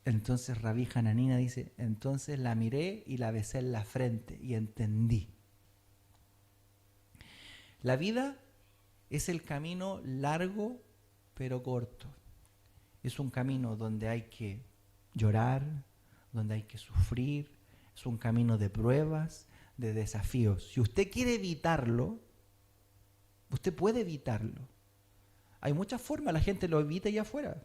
Entonces Rabí Hananina dice, entonces la miré y la besé en la frente y entendí. La vida es el camino largo, pero corto. Es un camino donde hay que llorar, donde hay que sufrir. Es un camino de pruebas, de desafíos. Si usted quiere evitarlo, usted puede evitarlo. Hay muchas formas, la gente lo evita allá afuera.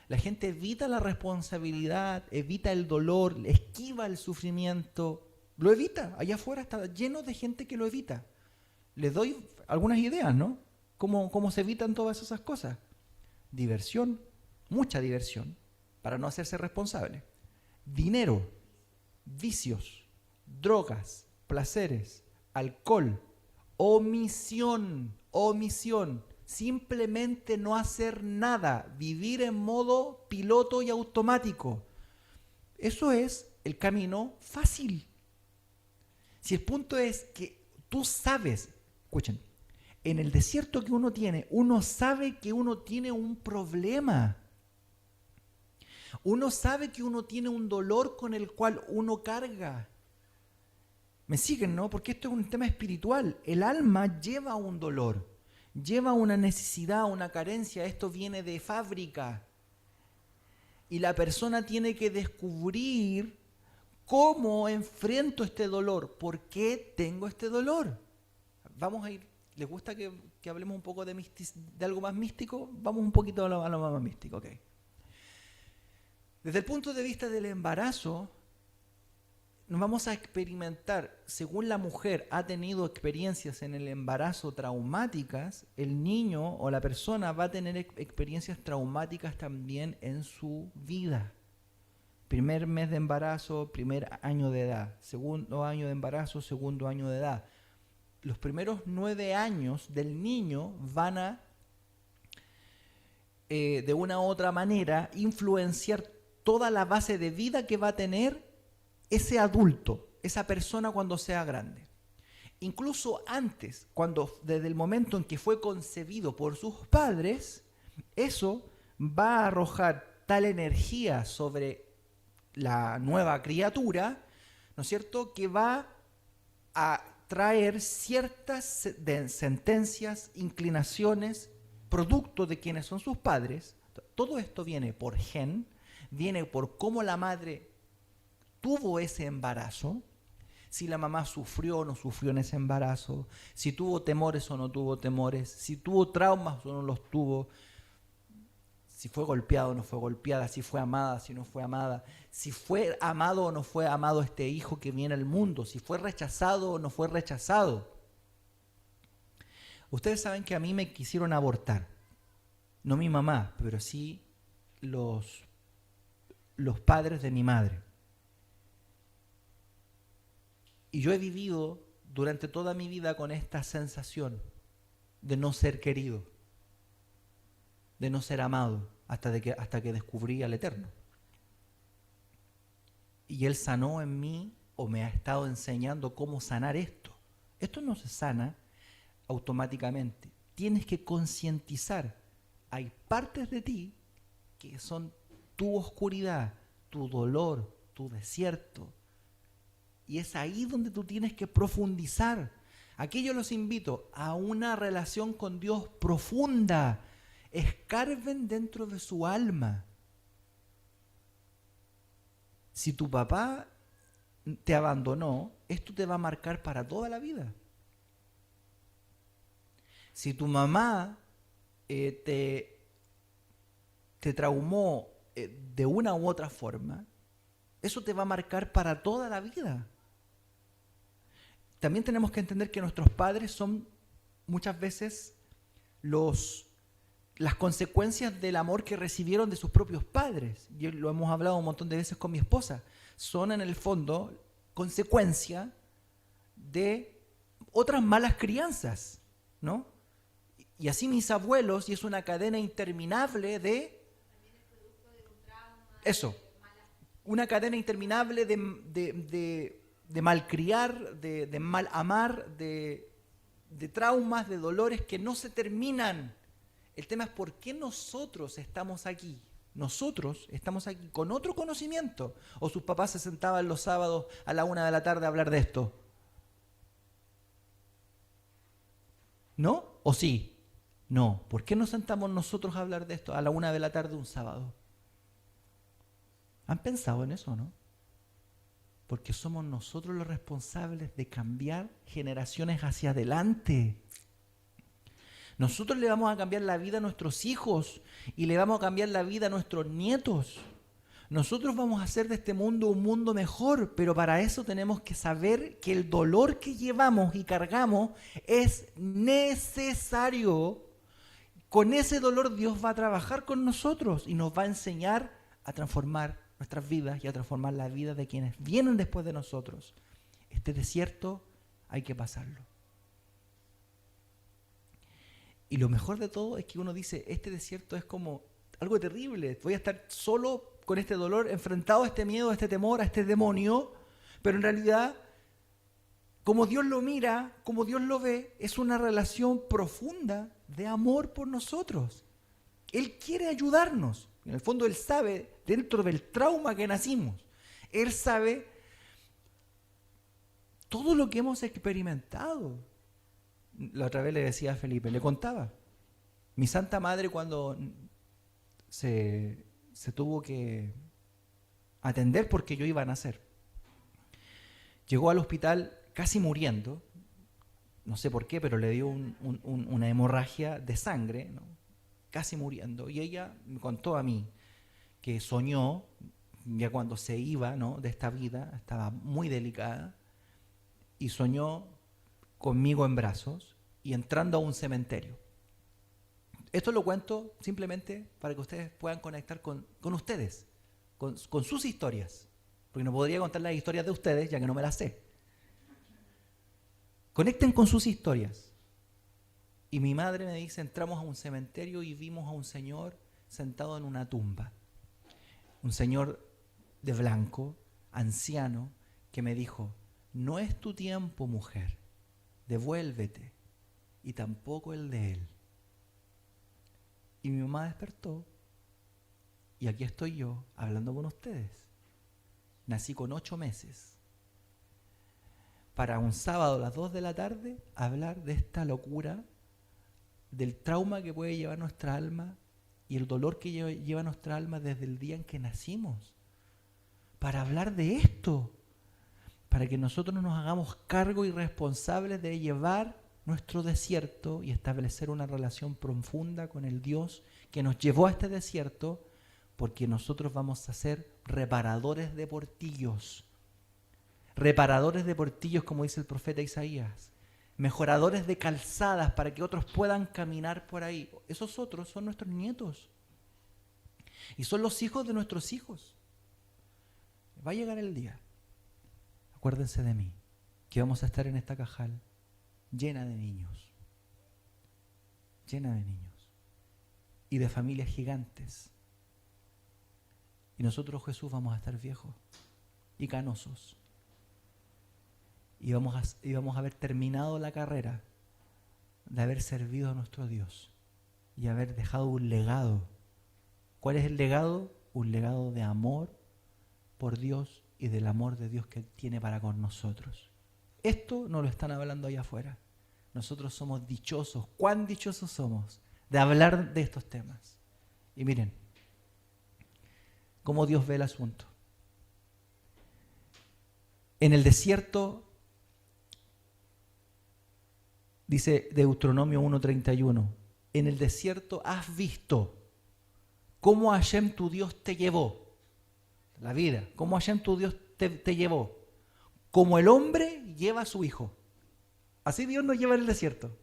La gente evita la responsabilidad, evita el dolor, esquiva el sufrimiento, lo evita. Allá afuera está lleno de gente que lo evita. Les doy algunas ideas, ¿no? ¿Cómo se evitan todas esas cosas? Diversión, mucha diversión, para no hacerse responsable. Dinero, vicios, drogas, placeres, alcohol, omisión. Simplemente no hacer nada, vivir en modo piloto y automático. Eso es el camino fácil. Si el punto es que tú sabes, escuchen, en el desierto que uno sabe que uno tiene un problema. Uno sabe que uno tiene un dolor con el cual uno carga. ¿Me siguen, no? Porque esto es un tema espiritual. El alma lleva un dolor. Lleva una necesidad, una carencia, esto viene de fábrica. Y la persona tiene que descubrir cómo enfrento este dolor, por qué tengo este dolor. Vamos a ir, ¿les gusta que hablemos un poco de algo más místico? Vamos un poquito a lo más místico, ok. Desde el punto de vista del embarazo, nos vamos a experimentar, según la mujer ha tenido experiencias en el embarazo traumáticas, el niño o la persona va a tener experiencias traumáticas también en su vida. Primer mes de embarazo, primer año de edad, segundo año de embarazo, segundo año de edad. Los primeros 9 años del niño van a, de una u otra manera, influenciar toda la base de vida que va a tener ese adulto, esa persona cuando sea grande. Incluso antes, desde el momento en que fue concebido por sus padres, eso va a arrojar tal energía sobre la nueva criatura, ¿no es cierto?, que va a traer ciertas sentencias, inclinaciones, producto de quienes son sus padres. Todo esto viene por gen, viene por cómo la madre tuvo ese embarazo, si la mamá sufrió o no sufrió en ese embarazo, si tuvo temores o no tuvo temores, si tuvo traumas o no los tuvo, si fue golpeado o no fue golpeada, si fue amada, si no fue amada, si fue amado o no fue amado este hijo que viene al mundo, si fue rechazado o no fue rechazado. Ustedes saben que a mí me quisieron abortar, no mi mamá, pero sí los padres de mi madre. Y yo he vivido durante toda mi vida con esta sensación de no ser querido, de no ser amado, hasta que descubrí al Eterno. Y Él sanó en mí, o me ha estado enseñando cómo sanar esto. Esto no se sana automáticamente. Tienes que concientizar. Hay partes de ti que son tu oscuridad, tu dolor, tu desierto. Y es ahí donde tú tienes que profundizar. Aquí yo los invito a una relación con Dios profunda. Escarben dentro de su alma. Si tu papá te abandonó, esto te va a marcar para toda la vida. Si tu mamá te traumó de una u otra forma, eso te va a marcar para toda la vida. También tenemos que entender que nuestros padres son muchas veces las consecuencias del amor que recibieron de sus propios padres. Y lo hemos hablado un montón de veces con mi esposa. Son en el fondo consecuencia de otras malas crianzas, ¿no? Y así mis abuelos, y es una cadena interminable de... Eso, una cadena interminable de malcriar, de mal amar, de traumas, de dolores que no se terminan. El tema es por qué nosotros estamos aquí. Nosotros estamos aquí con otro conocimiento. O sus papás se sentaban los sábados a la 1 de la tarde a hablar de esto. ¿No? ¿O sí? No, ¿por qué nos sentamos nosotros a hablar de esto a la 1 de la tarde un sábado? ¿Han pensado en eso, no? Porque somos nosotros los responsables de cambiar generaciones hacia adelante. Nosotros le vamos a cambiar la vida a nuestros hijos y le vamos a cambiar la vida a nuestros nietos. Nosotros vamos a hacer de este mundo un mundo mejor, pero para eso tenemos que saber que el dolor que llevamos y cargamos es necesario. Con ese dolor Dios va a trabajar con nosotros y nos va a enseñar a transformar nuestras vidas y a transformar la vida de quienes vienen después de nosotros. Este desierto hay que pasarlo. Y lo mejor de todo es que uno dice, este desierto es como algo terrible, voy a estar solo con este dolor, enfrentado a este miedo, a este temor, a este demonio, pero en realidad, como Dios lo mira, como Dios lo ve, es una relación profunda de amor por nosotros. Él quiere ayudarnos. En el fondo Él sabe, dentro del trauma que nacimos, Él sabe todo lo que hemos experimentado. La otra vez le decía a Felipe, le contaba, mi Santa Madre cuando se tuvo que atender porque yo iba a nacer, llegó al hospital casi muriendo, no sé por qué, pero le dio una hemorragia de sangre, ¿no? Casi muriendo, y ella me contó a mí que soñó, ya cuando se iba, ¿no?, de esta vida, estaba muy delicada, y soñó conmigo en brazos y entrando a un cementerio. Esto lo cuento simplemente para que ustedes puedan conectar con ustedes, con sus historias, porque no podría contar las historias de ustedes ya que no me las sé. Conecten con sus historias. Y mi madre me dice, entramos a un cementerio y vimos a un señor sentado en una tumba. Un señor de blanco, anciano, que me dijo, no es tu tiempo, mujer, devuélvete, y tampoco el de él. Y mi mamá despertó, y aquí estoy yo, hablando con ustedes. Nací con 8 meses. Para un sábado a las 2 de la tarde, hablar de esta locura, del trauma que puede llevar nuestra alma, y el dolor que lleva nuestra alma desde el día en que nacimos. Para hablar de esto, para que nosotros nos hagamos cargo y responsables de llevar nuestro desierto y establecer una relación profunda con el Dios que nos llevó a este desierto, porque nosotros vamos a ser reparadores de portillos. Reparadores de portillos, como dice el profeta Isaías. Mejoradores de calzadas para que otros puedan caminar por ahí. Esos otros son nuestros nietos. Y son los hijos de nuestros hijos. Va a llegar el día. Acuérdense de mí, que vamos a estar en esta cajal llena de niños. Llena de niños. Y de familias gigantes. Y nosotros, Jesús, vamos a estar viejos y canosos. Y vamos a haber terminado la carrera de haber servido a nuestro Dios y haber dejado un legado. ¿Cuál es el legado? Un legado de amor por Dios y del amor de Dios que Él tiene para con nosotros. Esto no lo están hablando allá afuera. Nosotros somos dichosos. ¿Cuán dichosos somos de hablar de estos temas? Y miren cómo Dios ve el asunto. En el desierto, dice Deuteronomio 1:31, en el desierto has visto cómo Hashem tu Dios te llevó, la vida, cómo Hashem tu Dios te llevó, como el hombre lleva a su hijo. Así Dios nos lleva en el desierto,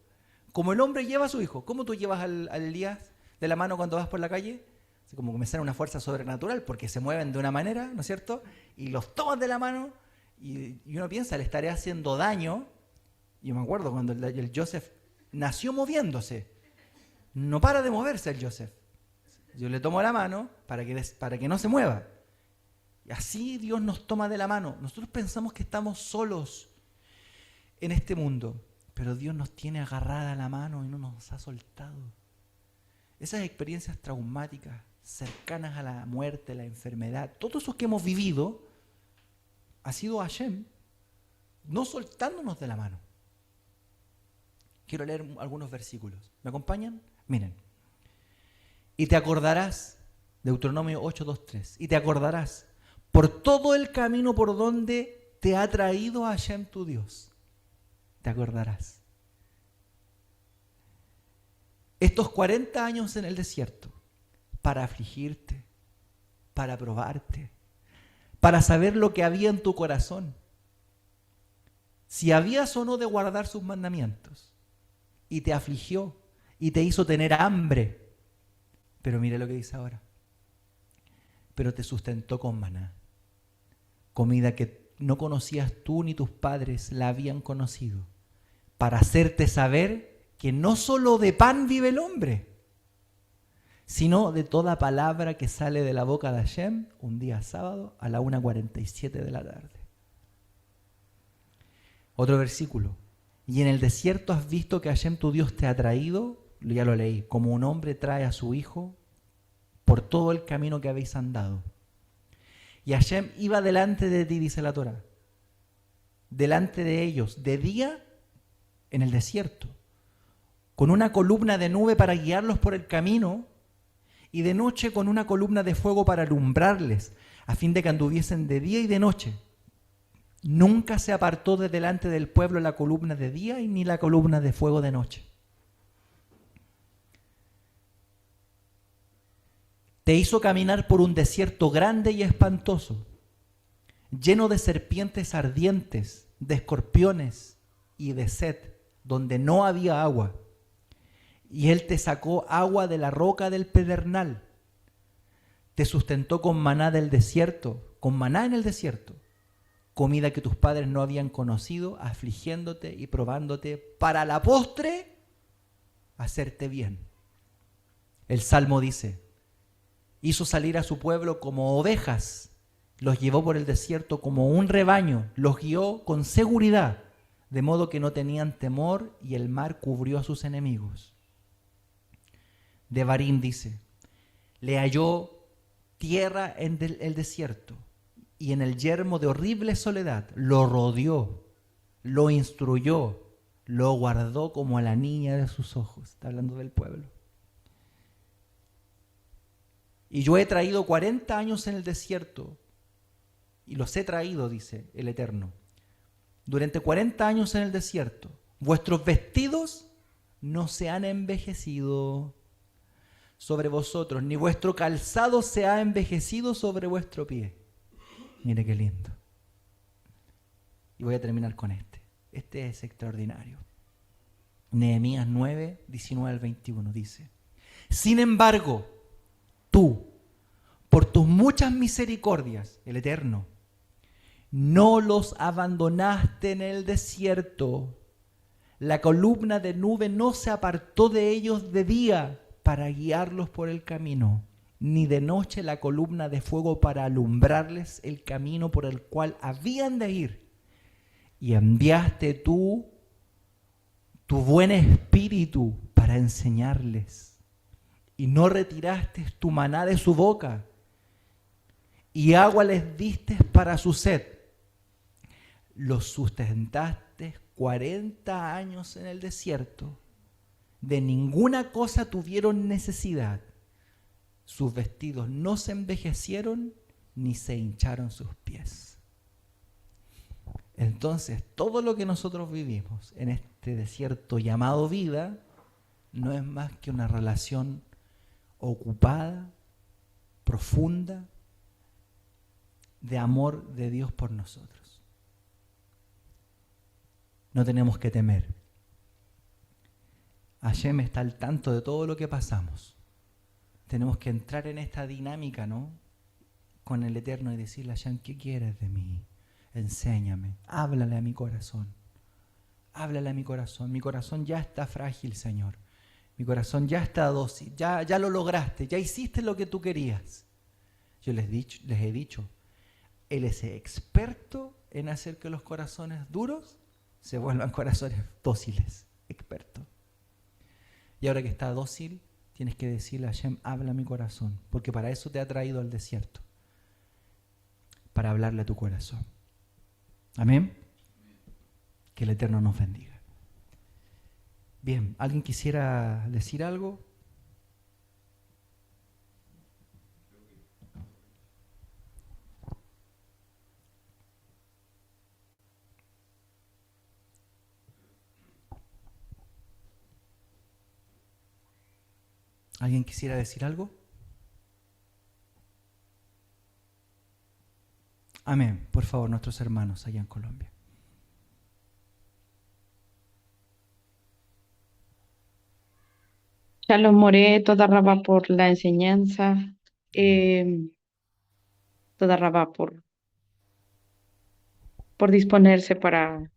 como el hombre lleva a su hijo. ¿Cómo tú llevas al Elías de la mano cuando vas por la calle? Así como que me sale una fuerza sobrenatural, porque se mueven de una manera, ¿no es cierto? Y los tomas de la mano y uno piensa, le estaré haciendo daño. Yo me acuerdo cuando el Joseph nació moviéndose. No para de moverse el Joseph. Yo le tomo la mano para que no se mueva. Y así Dios nos toma de la mano. Nosotros pensamos que estamos solos en este mundo, pero Dios nos tiene agarrada la mano y no nos ha soltado. Esas experiencias traumáticas, cercanas a la muerte, la enfermedad, todo eso que hemos vivido, ha sido Hashem no soltándonos de la mano. Quiero leer algunos versículos. ¿Me acompañan? Miren, y te acordarás, Deuteronomio 8:2-3, y te acordarás por todo el camino por donde te ha traído Hashem tu Dios. Te acordarás. Estos 40 años en el desierto, para afligirte, para probarte, para saber lo que había en tu corazón, si habías o no de guardar sus mandamientos, y te afligió, y te hizo tener hambre. Pero mire lo que dice ahora. Pero te sustentó con maná, comida que no conocías tú ni tus padres la habían conocido, para hacerte saber que no solo de pan vive el hombre, sino de toda palabra que sale de la boca de Hashem, un día sábado a la 1:47 de la tarde. Otro versículo. Y en el desierto has visto que Hashem tu Dios te ha traído, ya lo leí, como un hombre trae a su hijo por todo el camino que habéis andado. Y Hashem iba delante de ti, dice la Torá, delante de ellos, de día en el desierto, con una columna de nube para guiarlos por el camino, y de noche con una columna de fuego para alumbrarles, a fin de que anduviesen de día y de noche. Nunca se apartó de delante del pueblo la columna de día y ni la columna de fuego de noche. Te hizo caminar por un desierto grande y espantoso, lleno de serpientes ardientes, de escorpiones y de sed, donde no había agua. Y Él te sacó agua de la roca del pedernal. Te sustentó con maná del desierto, con maná en el desierto, comida que tus padres no habían conocido, afligiéndote y probándote para la postre hacerte bien. El Salmo dice, hizo salir a su pueblo como ovejas, los llevó por el desierto como un rebaño, los guió con seguridad, de modo que no tenían temor y el mar cubrió a sus enemigos. Devarim dice, le halló tierra en el desierto y en el yermo de horrible soledad, lo rodeó, lo instruyó, lo guardó como a la niña de sus ojos. Está hablando del pueblo. Y yo he traído 40 años en el desierto, y los he traído, dice el Eterno, durante 40 años en el desierto. Vuestros vestidos no se han envejecido sobre vosotros, ni vuestro calzado se ha envejecido sobre vuestro pie. Mire qué lindo. Y voy a terminar con este. Este es extraordinario. Nehemías 9, 19 al 21 dice, sin embargo, tú, por tus muchas misericordias, el Eterno, no los abandonaste en el desierto. La columna de nube no se apartó de ellos de día para guiarlos por el camino, ni de noche la columna de fuego para alumbrarles el camino por el cual habían de ir. Y enviaste tú tu buen espíritu para enseñarles, y no retiraste tu maná de su boca, y agua les diste para su sed. Los sustentaste 40 años en el desierto, de ninguna cosa tuvieron necesidad. Sus vestidos no se envejecieron, ni se hincharon sus pies. Entonces, todo lo que nosotros vivimos en este desierto llamado vida, no es más que una relación ocupada, profunda, de amor de Dios por nosotros. No tenemos que temer. Hashem está al tanto de todo lo que pasamos. Tenemos que entrar en esta dinámica, ¿no? Con el Eterno y decirle a Hashem, ¿qué quieres de mí? Enséñame, háblale a mi corazón. Háblale a mi corazón. Mi corazón ya está frágil, Señor. Mi corazón ya está dócil. Ya lo lograste. Ya hiciste lo que tú querías. Yo les he dicho, Él es experto en hacer que los corazones duros se vuelvan corazones dóciles. Experto. Y ahora que está dócil, tienes que decirle a Hashem, habla a mi corazón. Porque para eso te ha traído al desierto. Para hablarle a tu corazón. Amén. Que el Eterno nos bendiga. Bien, ¿alguien quisiera decir algo? ¿Alguien quisiera decir algo? Amén. Por favor, nuestros hermanos allá en Colombia. Shalom More, toda Rabá por la enseñanza, Amén. eh, toda Rabá por disponerse para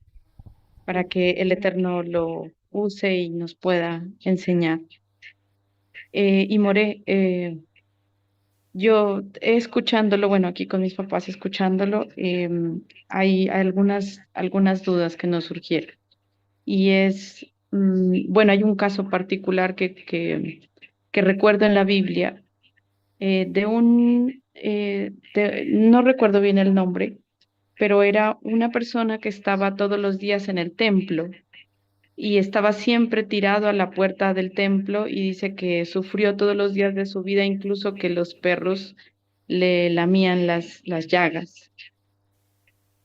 que el Eterno lo use y nos pueda enseñar. Y More, yo escuchándolo, bueno, aquí con mis papás escuchándolo, hay algunas dudas que nos surgieron. Y es, bueno, hay un caso particular que recuerdo en la Biblia no recuerdo bien el nombre, pero era una persona que estaba todos los días en el templo y estaba siempre tirado a la puerta del templo y dice que sufrió todos los días de su vida, incluso que los perros le lamían las llagas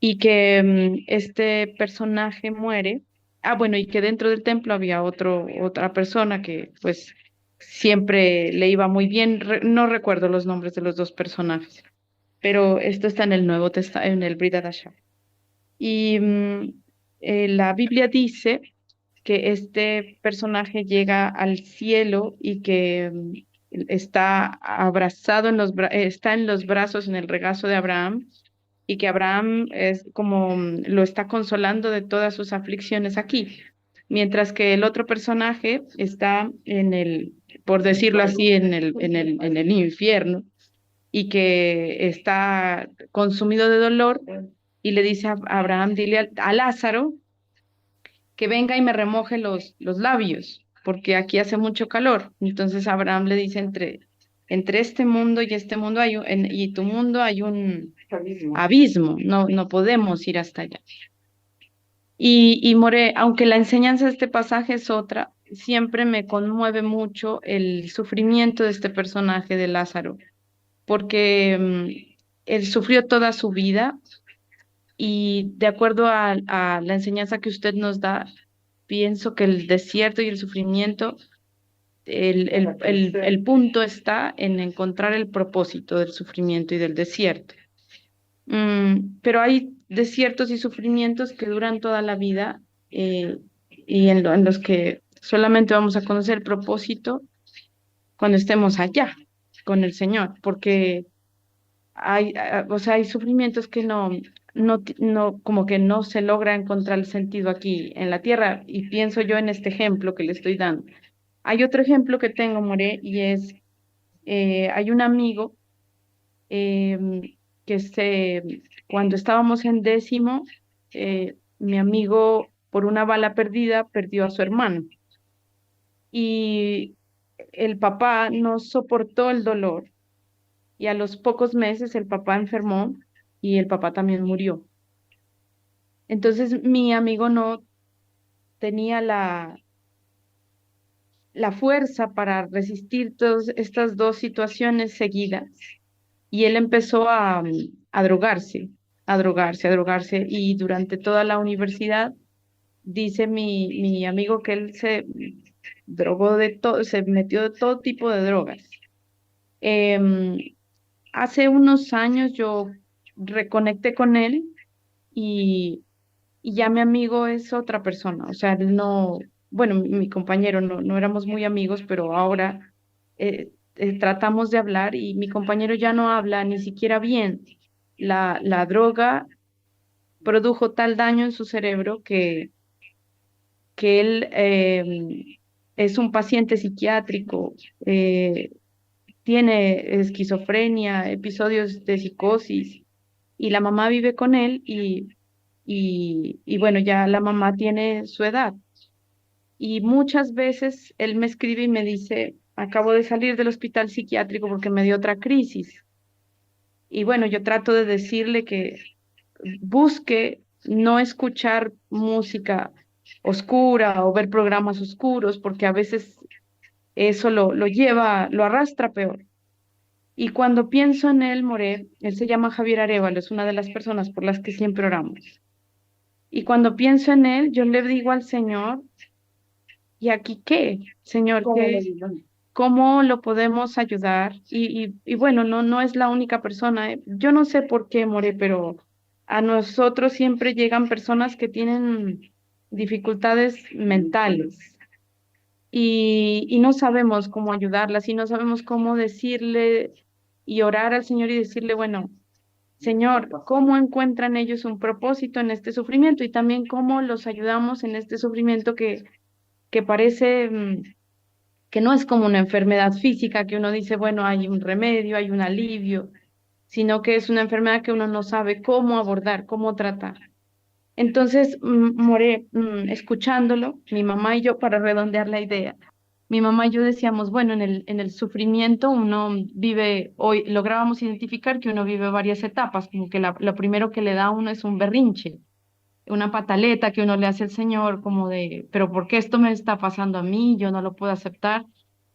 y que este personaje muere. Ah, bueno, y que dentro del templo había otra persona que pues siempre le iba muy bien. No recuerdo los nombres de los dos personajes, pero esto está en el Nuevo Testamento, en el Brit Hadashah. Y la Biblia dice que este personaje llega al cielo y que está abrazado está en los brazos, en el regazo de Abraham, y que Abraham es como lo está consolando de todas sus aflicciones aquí, mientras que el otro personaje está por decirlo así, en el infierno y que está consumido de dolor y le dice a Abraham, dile a Lázaro que venga y me remoje los labios, porque aquí hace mucho calor. Entonces Abraham le dice, entre este mundo y este mundo y tu mundo hay un abismo, no podemos ir hasta allá. Y More, aunque la enseñanza de este pasaje es otra, siempre me conmueve mucho el sufrimiento de este personaje de Lázaro, porque él sufrió toda su vida y de acuerdo a la enseñanza que usted nos da, pienso que el desierto y el sufrimiento, el punto está en encontrar el propósito del sufrimiento y del desierto. Pero hay desiertos y sufrimientos que duran toda la vida y en los que solamente vamos a conocer el propósito cuando estemos allá con el Señor, porque o sea, hay sufrimientos que como que no se logra encontrar el sentido aquí en la tierra, y pienso yo en este ejemplo que le estoy dando. Hay otro ejemplo que tengo, More, y es, hay un amigo que cuando estábamos en décimo, mi amigo, por una bala perdida, perdió a su hermano, y el papá no soportó el dolor y a los pocos meses el papá enfermó y el papá también murió. Entonces mi amigo no tenía la fuerza para resistir todas estas dos situaciones seguidas y él empezó a drogarse, a drogarse, a drogarse, y durante toda la universidad dice mi amigo que él se drogó de todo, se metió de todo tipo de drogas. Em, Hace unos años yo reconecté con él y ya mi amigo es otra persona, o sea, él no, bueno, mi compañero, no éramos muy amigos, pero ahora tratamos de hablar y mi compañero ya no habla ni siquiera bien. La droga produjo tal daño en su cerebro que él es un paciente psiquiátrico, tiene esquizofrenia, episodios de psicosis, y la mamá vive con él y bueno, ya la mamá tiene su edad. Y muchas veces él me escribe y me dice, acabo de salir del hospital psiquiátrico porque me dio otra crisis. Y bueno, yo trato de decirle que busque no escuchar música oscura o ver programas oscuros, porque a veces eso lo lleva, lo arrastra peor. Y cuando pienso en él, More, él se llama Javier Arevalo, es una de las personas por las que siempre oramos. Y cuando pienso en él, yo le digo al Señor, ¿y aquí qué? Señor, ¿qué? ¿cómo lo podemos ayudar? Y bueno, no es la única persona. Yo no sé por qué, More, pero a nosotros siempre llegan personas que tienen dificultades mentales y no sabemos cómo ayudarlas y no sabemos cómo decirle y orar al Señor y decirle, bueno, Señor, ¿cómo encuentran ellos un propósito en este sufrimiento? Y también cómo los ayudamos en este sufrimiento que parece que no es como una enfermedad física, que uno dice, bueno, hay un remedio, hay un alivio, sino que es una enfermedad que uno no sabe cómo abordar, cómo tratar. Entonces, More, escuchándolo, mi mamá y yo, para redondear la idea, mi mamá y yo decíamos, bueno, en el sufrimiento uno vive, hoy lográbamos identificar que uno vive varias etapas, como que lo primero que le da a uno es un berrinche, una pataleta que uno le hace al Señor, como de, pero ¿por qué esto me está pasando a mí? Yo no lo puedo aceptar.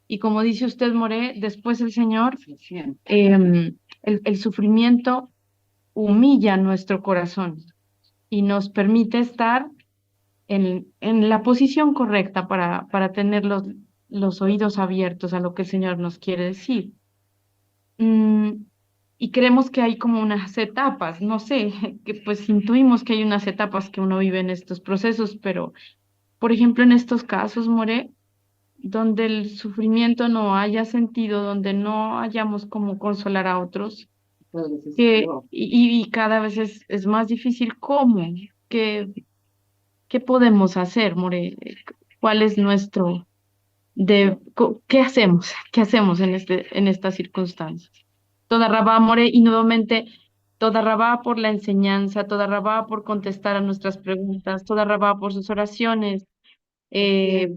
Y como dice usted, More, después el Señor, el sufrimiento humilla nuestro corazón y nos permite estar en la posición correcta para tener los oídos abiertos a lo que el Señor nos quiere decir. Mm, y creemos que hay como unas etapas, no sé, que pues intuimos que hay unas etapas que uno vive en estos procesos, pero por ejemplo en estos casos, More, donde el sufrimiento no haya sentido, donde no hayamos como consolar a otros, y cada vez es más difícil cómo, qué, qué podemos hacer, More, cuál es nuestro, qué hacemos en estas circunstancias. Toda Rabá, More, y nuevamente, toda Rabá por la enseñanza, toda Rabá por contestar a nuestras preguntas, toda Rabá por sus oraciones,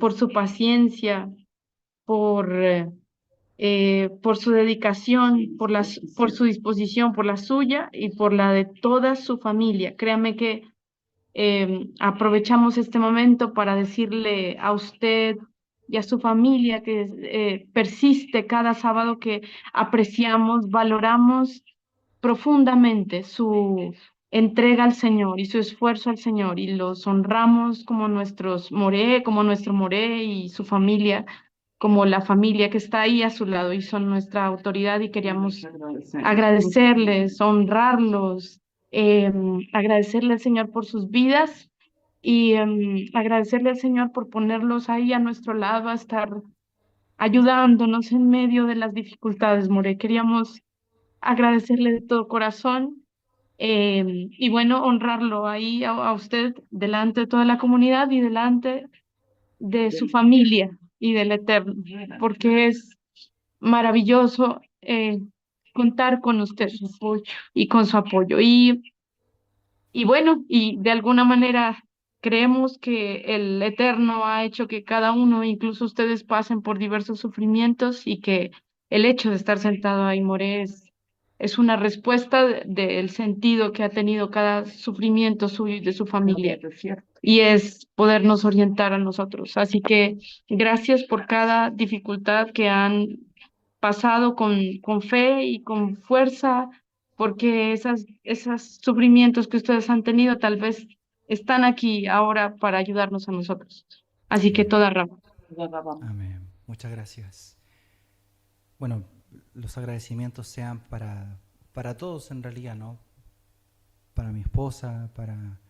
por su paciencia, por su dedicación, por su disposición, por la suya y por la de toda su familia. Créame que aprovechamos este momento para decirle a usted y a su familia que persiste cada sábado, que apreciamos, valoramos profundamente su entrega al Señor y su esfuerzo al Señor, y los honramos como nuestros Moré, como nuestro Moré y su familia, como la familia que está ahí a su lado y son nuestra autoridad, y queríamos agradecerles, honrarlos, agradecerle al Señor por sus vidas y agradecerle al Señor por ponerlos ahí a nuestro lado, a estar ayudándonos en medio de las dificultades, More. Queríamos agradecerle de todo corazón, y bueno, honrarlo ahí a usted delante de toda la comunidad y delante de su familia y del Eterno, porque es maravilloso contar con usted y con su apoyo. Y bueno, y de alguna manera creemos que el Eterno ha hecho que cada uno, incluso ustedes, pasen por diversos sufrimientos, y que el hecho de estar sentado ahí, More, es una respuesta del sentido que ha tenido cada sufrimiento suyo y de su familia. Y es podernos orientar a nosotros. Así que gracias por cada dificultad que han pasado con fe y con fuerza, porque esos sufrimientos que ustedes han tenido tal vez están aquí ahora para ayudarnos a nosotros. Así que Amén. toda rama. Amén. Muchas gracias. Bueno, los agradecimientos sean para todos en realidad, ¿no? Para mi esposa, para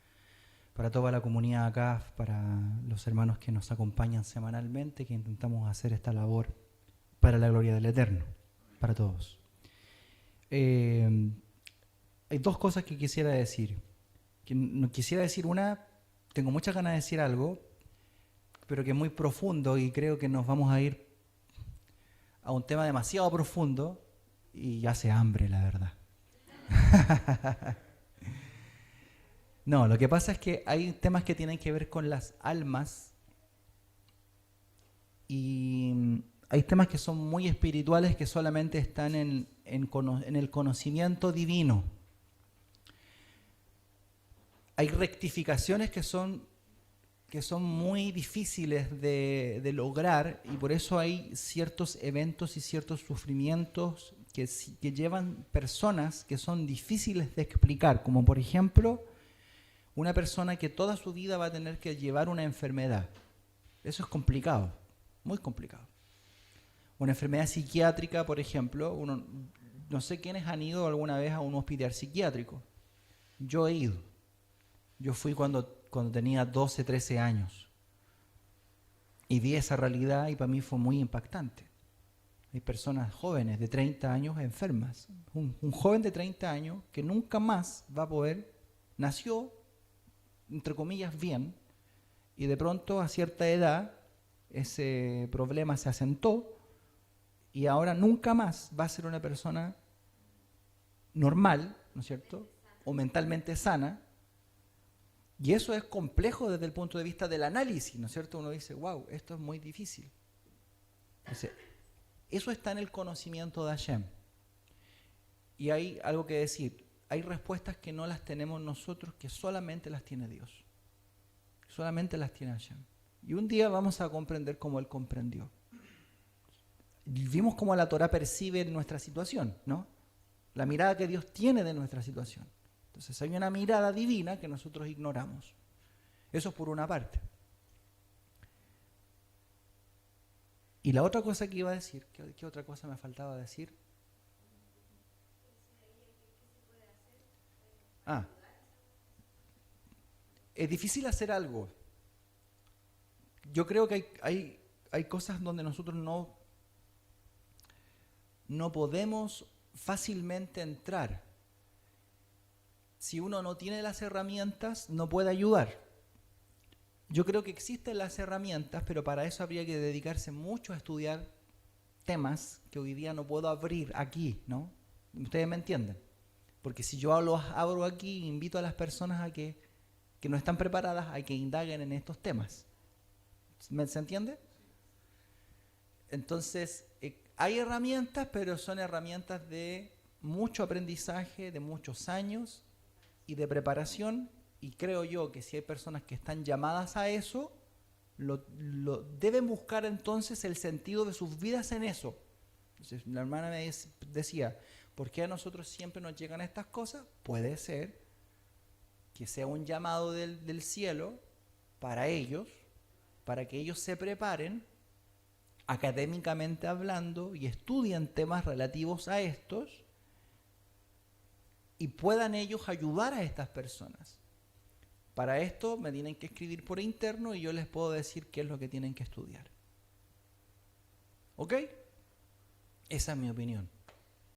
toda la comunidad acá, para los hermanos que nos acompañan semanalmente, que intentamos hacer esta labor para la gloria del Eterno, para todos. Hay dos cosas que quisiera decir. Quisiera decir una, tengo muchas ganas de decir algo, pero que es muy profundo y creo que nos vamos a ir a un tema demasiado profundo y hace hambre, la verdad. No, lo que pasa es que hay temas que tienen que ver con las almas y hay temas que son muy espirituales, que solamente están en el conocimiento divino. Hay rectificaciones que son muy difíciles de lograr, y por eso hay ciertos eventos y ciertos sufrimientos que llevan personas que son difíciles de explicar, como por ejemplo una persona que toda su vida va a tener que llevar una enfermedad. Eso es complicado, muy complicado. Una enfermedad psiquiátrica, por ejemplo, uno, no sé quiénes han ido alguna vez a un hospital psiquiátrico. Yo he ido. Yo fui cuando tenía 12, 13 años. Y vi esa realidad y para mí fue muy impactante. Hay personas jóvenes de 30 años enfermas. Un joven de 30 años que nunca más va a poder, nació, entre comillas, bien, y de pronto a cierta edad ese problema se asentó y ahora nunca más va a ser una persona normal, ¿no es cierto? O mentalmente sana. Y eso es complejo desde el punto de vista del análisis, ¿no es cierto? Uno dice, wow, esto es muy difícil. Entonces, eso está en el conocimiento de Hashem. Y hay algo que decir, hay respuestas que no las tenemos nosotros, que solamente las tiene Dios. Solamente las tiene Hashem. Y un día vamos a comprender como Él comprendió. Vimos cómo la Torah percibe nuestra situación, ¿no? La mirada que Dios tiene de nuestra situación. Entonces hay una mirada divina que nosotros ignoramos. Eso es por una parte. Y la otra cosa que iba a decir, ¿qué otra cosa me faltaba decir? Es difícil hacer algo. Yo creo que hay cosas donde nosotros no podemos fácilmente entrar. Si uno no tiene las herramientas, no puede ayudar. Yo creo que existen las herramientas, pero para eso habría que dedicarse mucho a estudiar temas que hoy día no puedo abrir aquí, ¿no? Ustedes me entienden. Porque si yo los abro aquí, invito a las personas a que no están preparadas a que indaguen en estos temas. ¿Se entiende? Entonces, hay herramientas, pero son herramientas de mucho aprendizaje, de muchos años y de preparación, y creo yo que si hay personas que están llamadas a eso, deben buscar entonces el sentido de sus vidas en eso. Entonces, la hermana me decía, ¿por qué a nosotros siempre nos llegan estas cosas? Puede ser que sea un llamado del cielo para ellos, para que ellos se preparen académicamente hablando y estudien temas relativos a estos y puedan ellos ayudar a estas personas. Para esto me tienen que escribir por interno y yo les puedo decir qué es lo que tienen que estudiar. ¿Ok? Esa es mi opinión.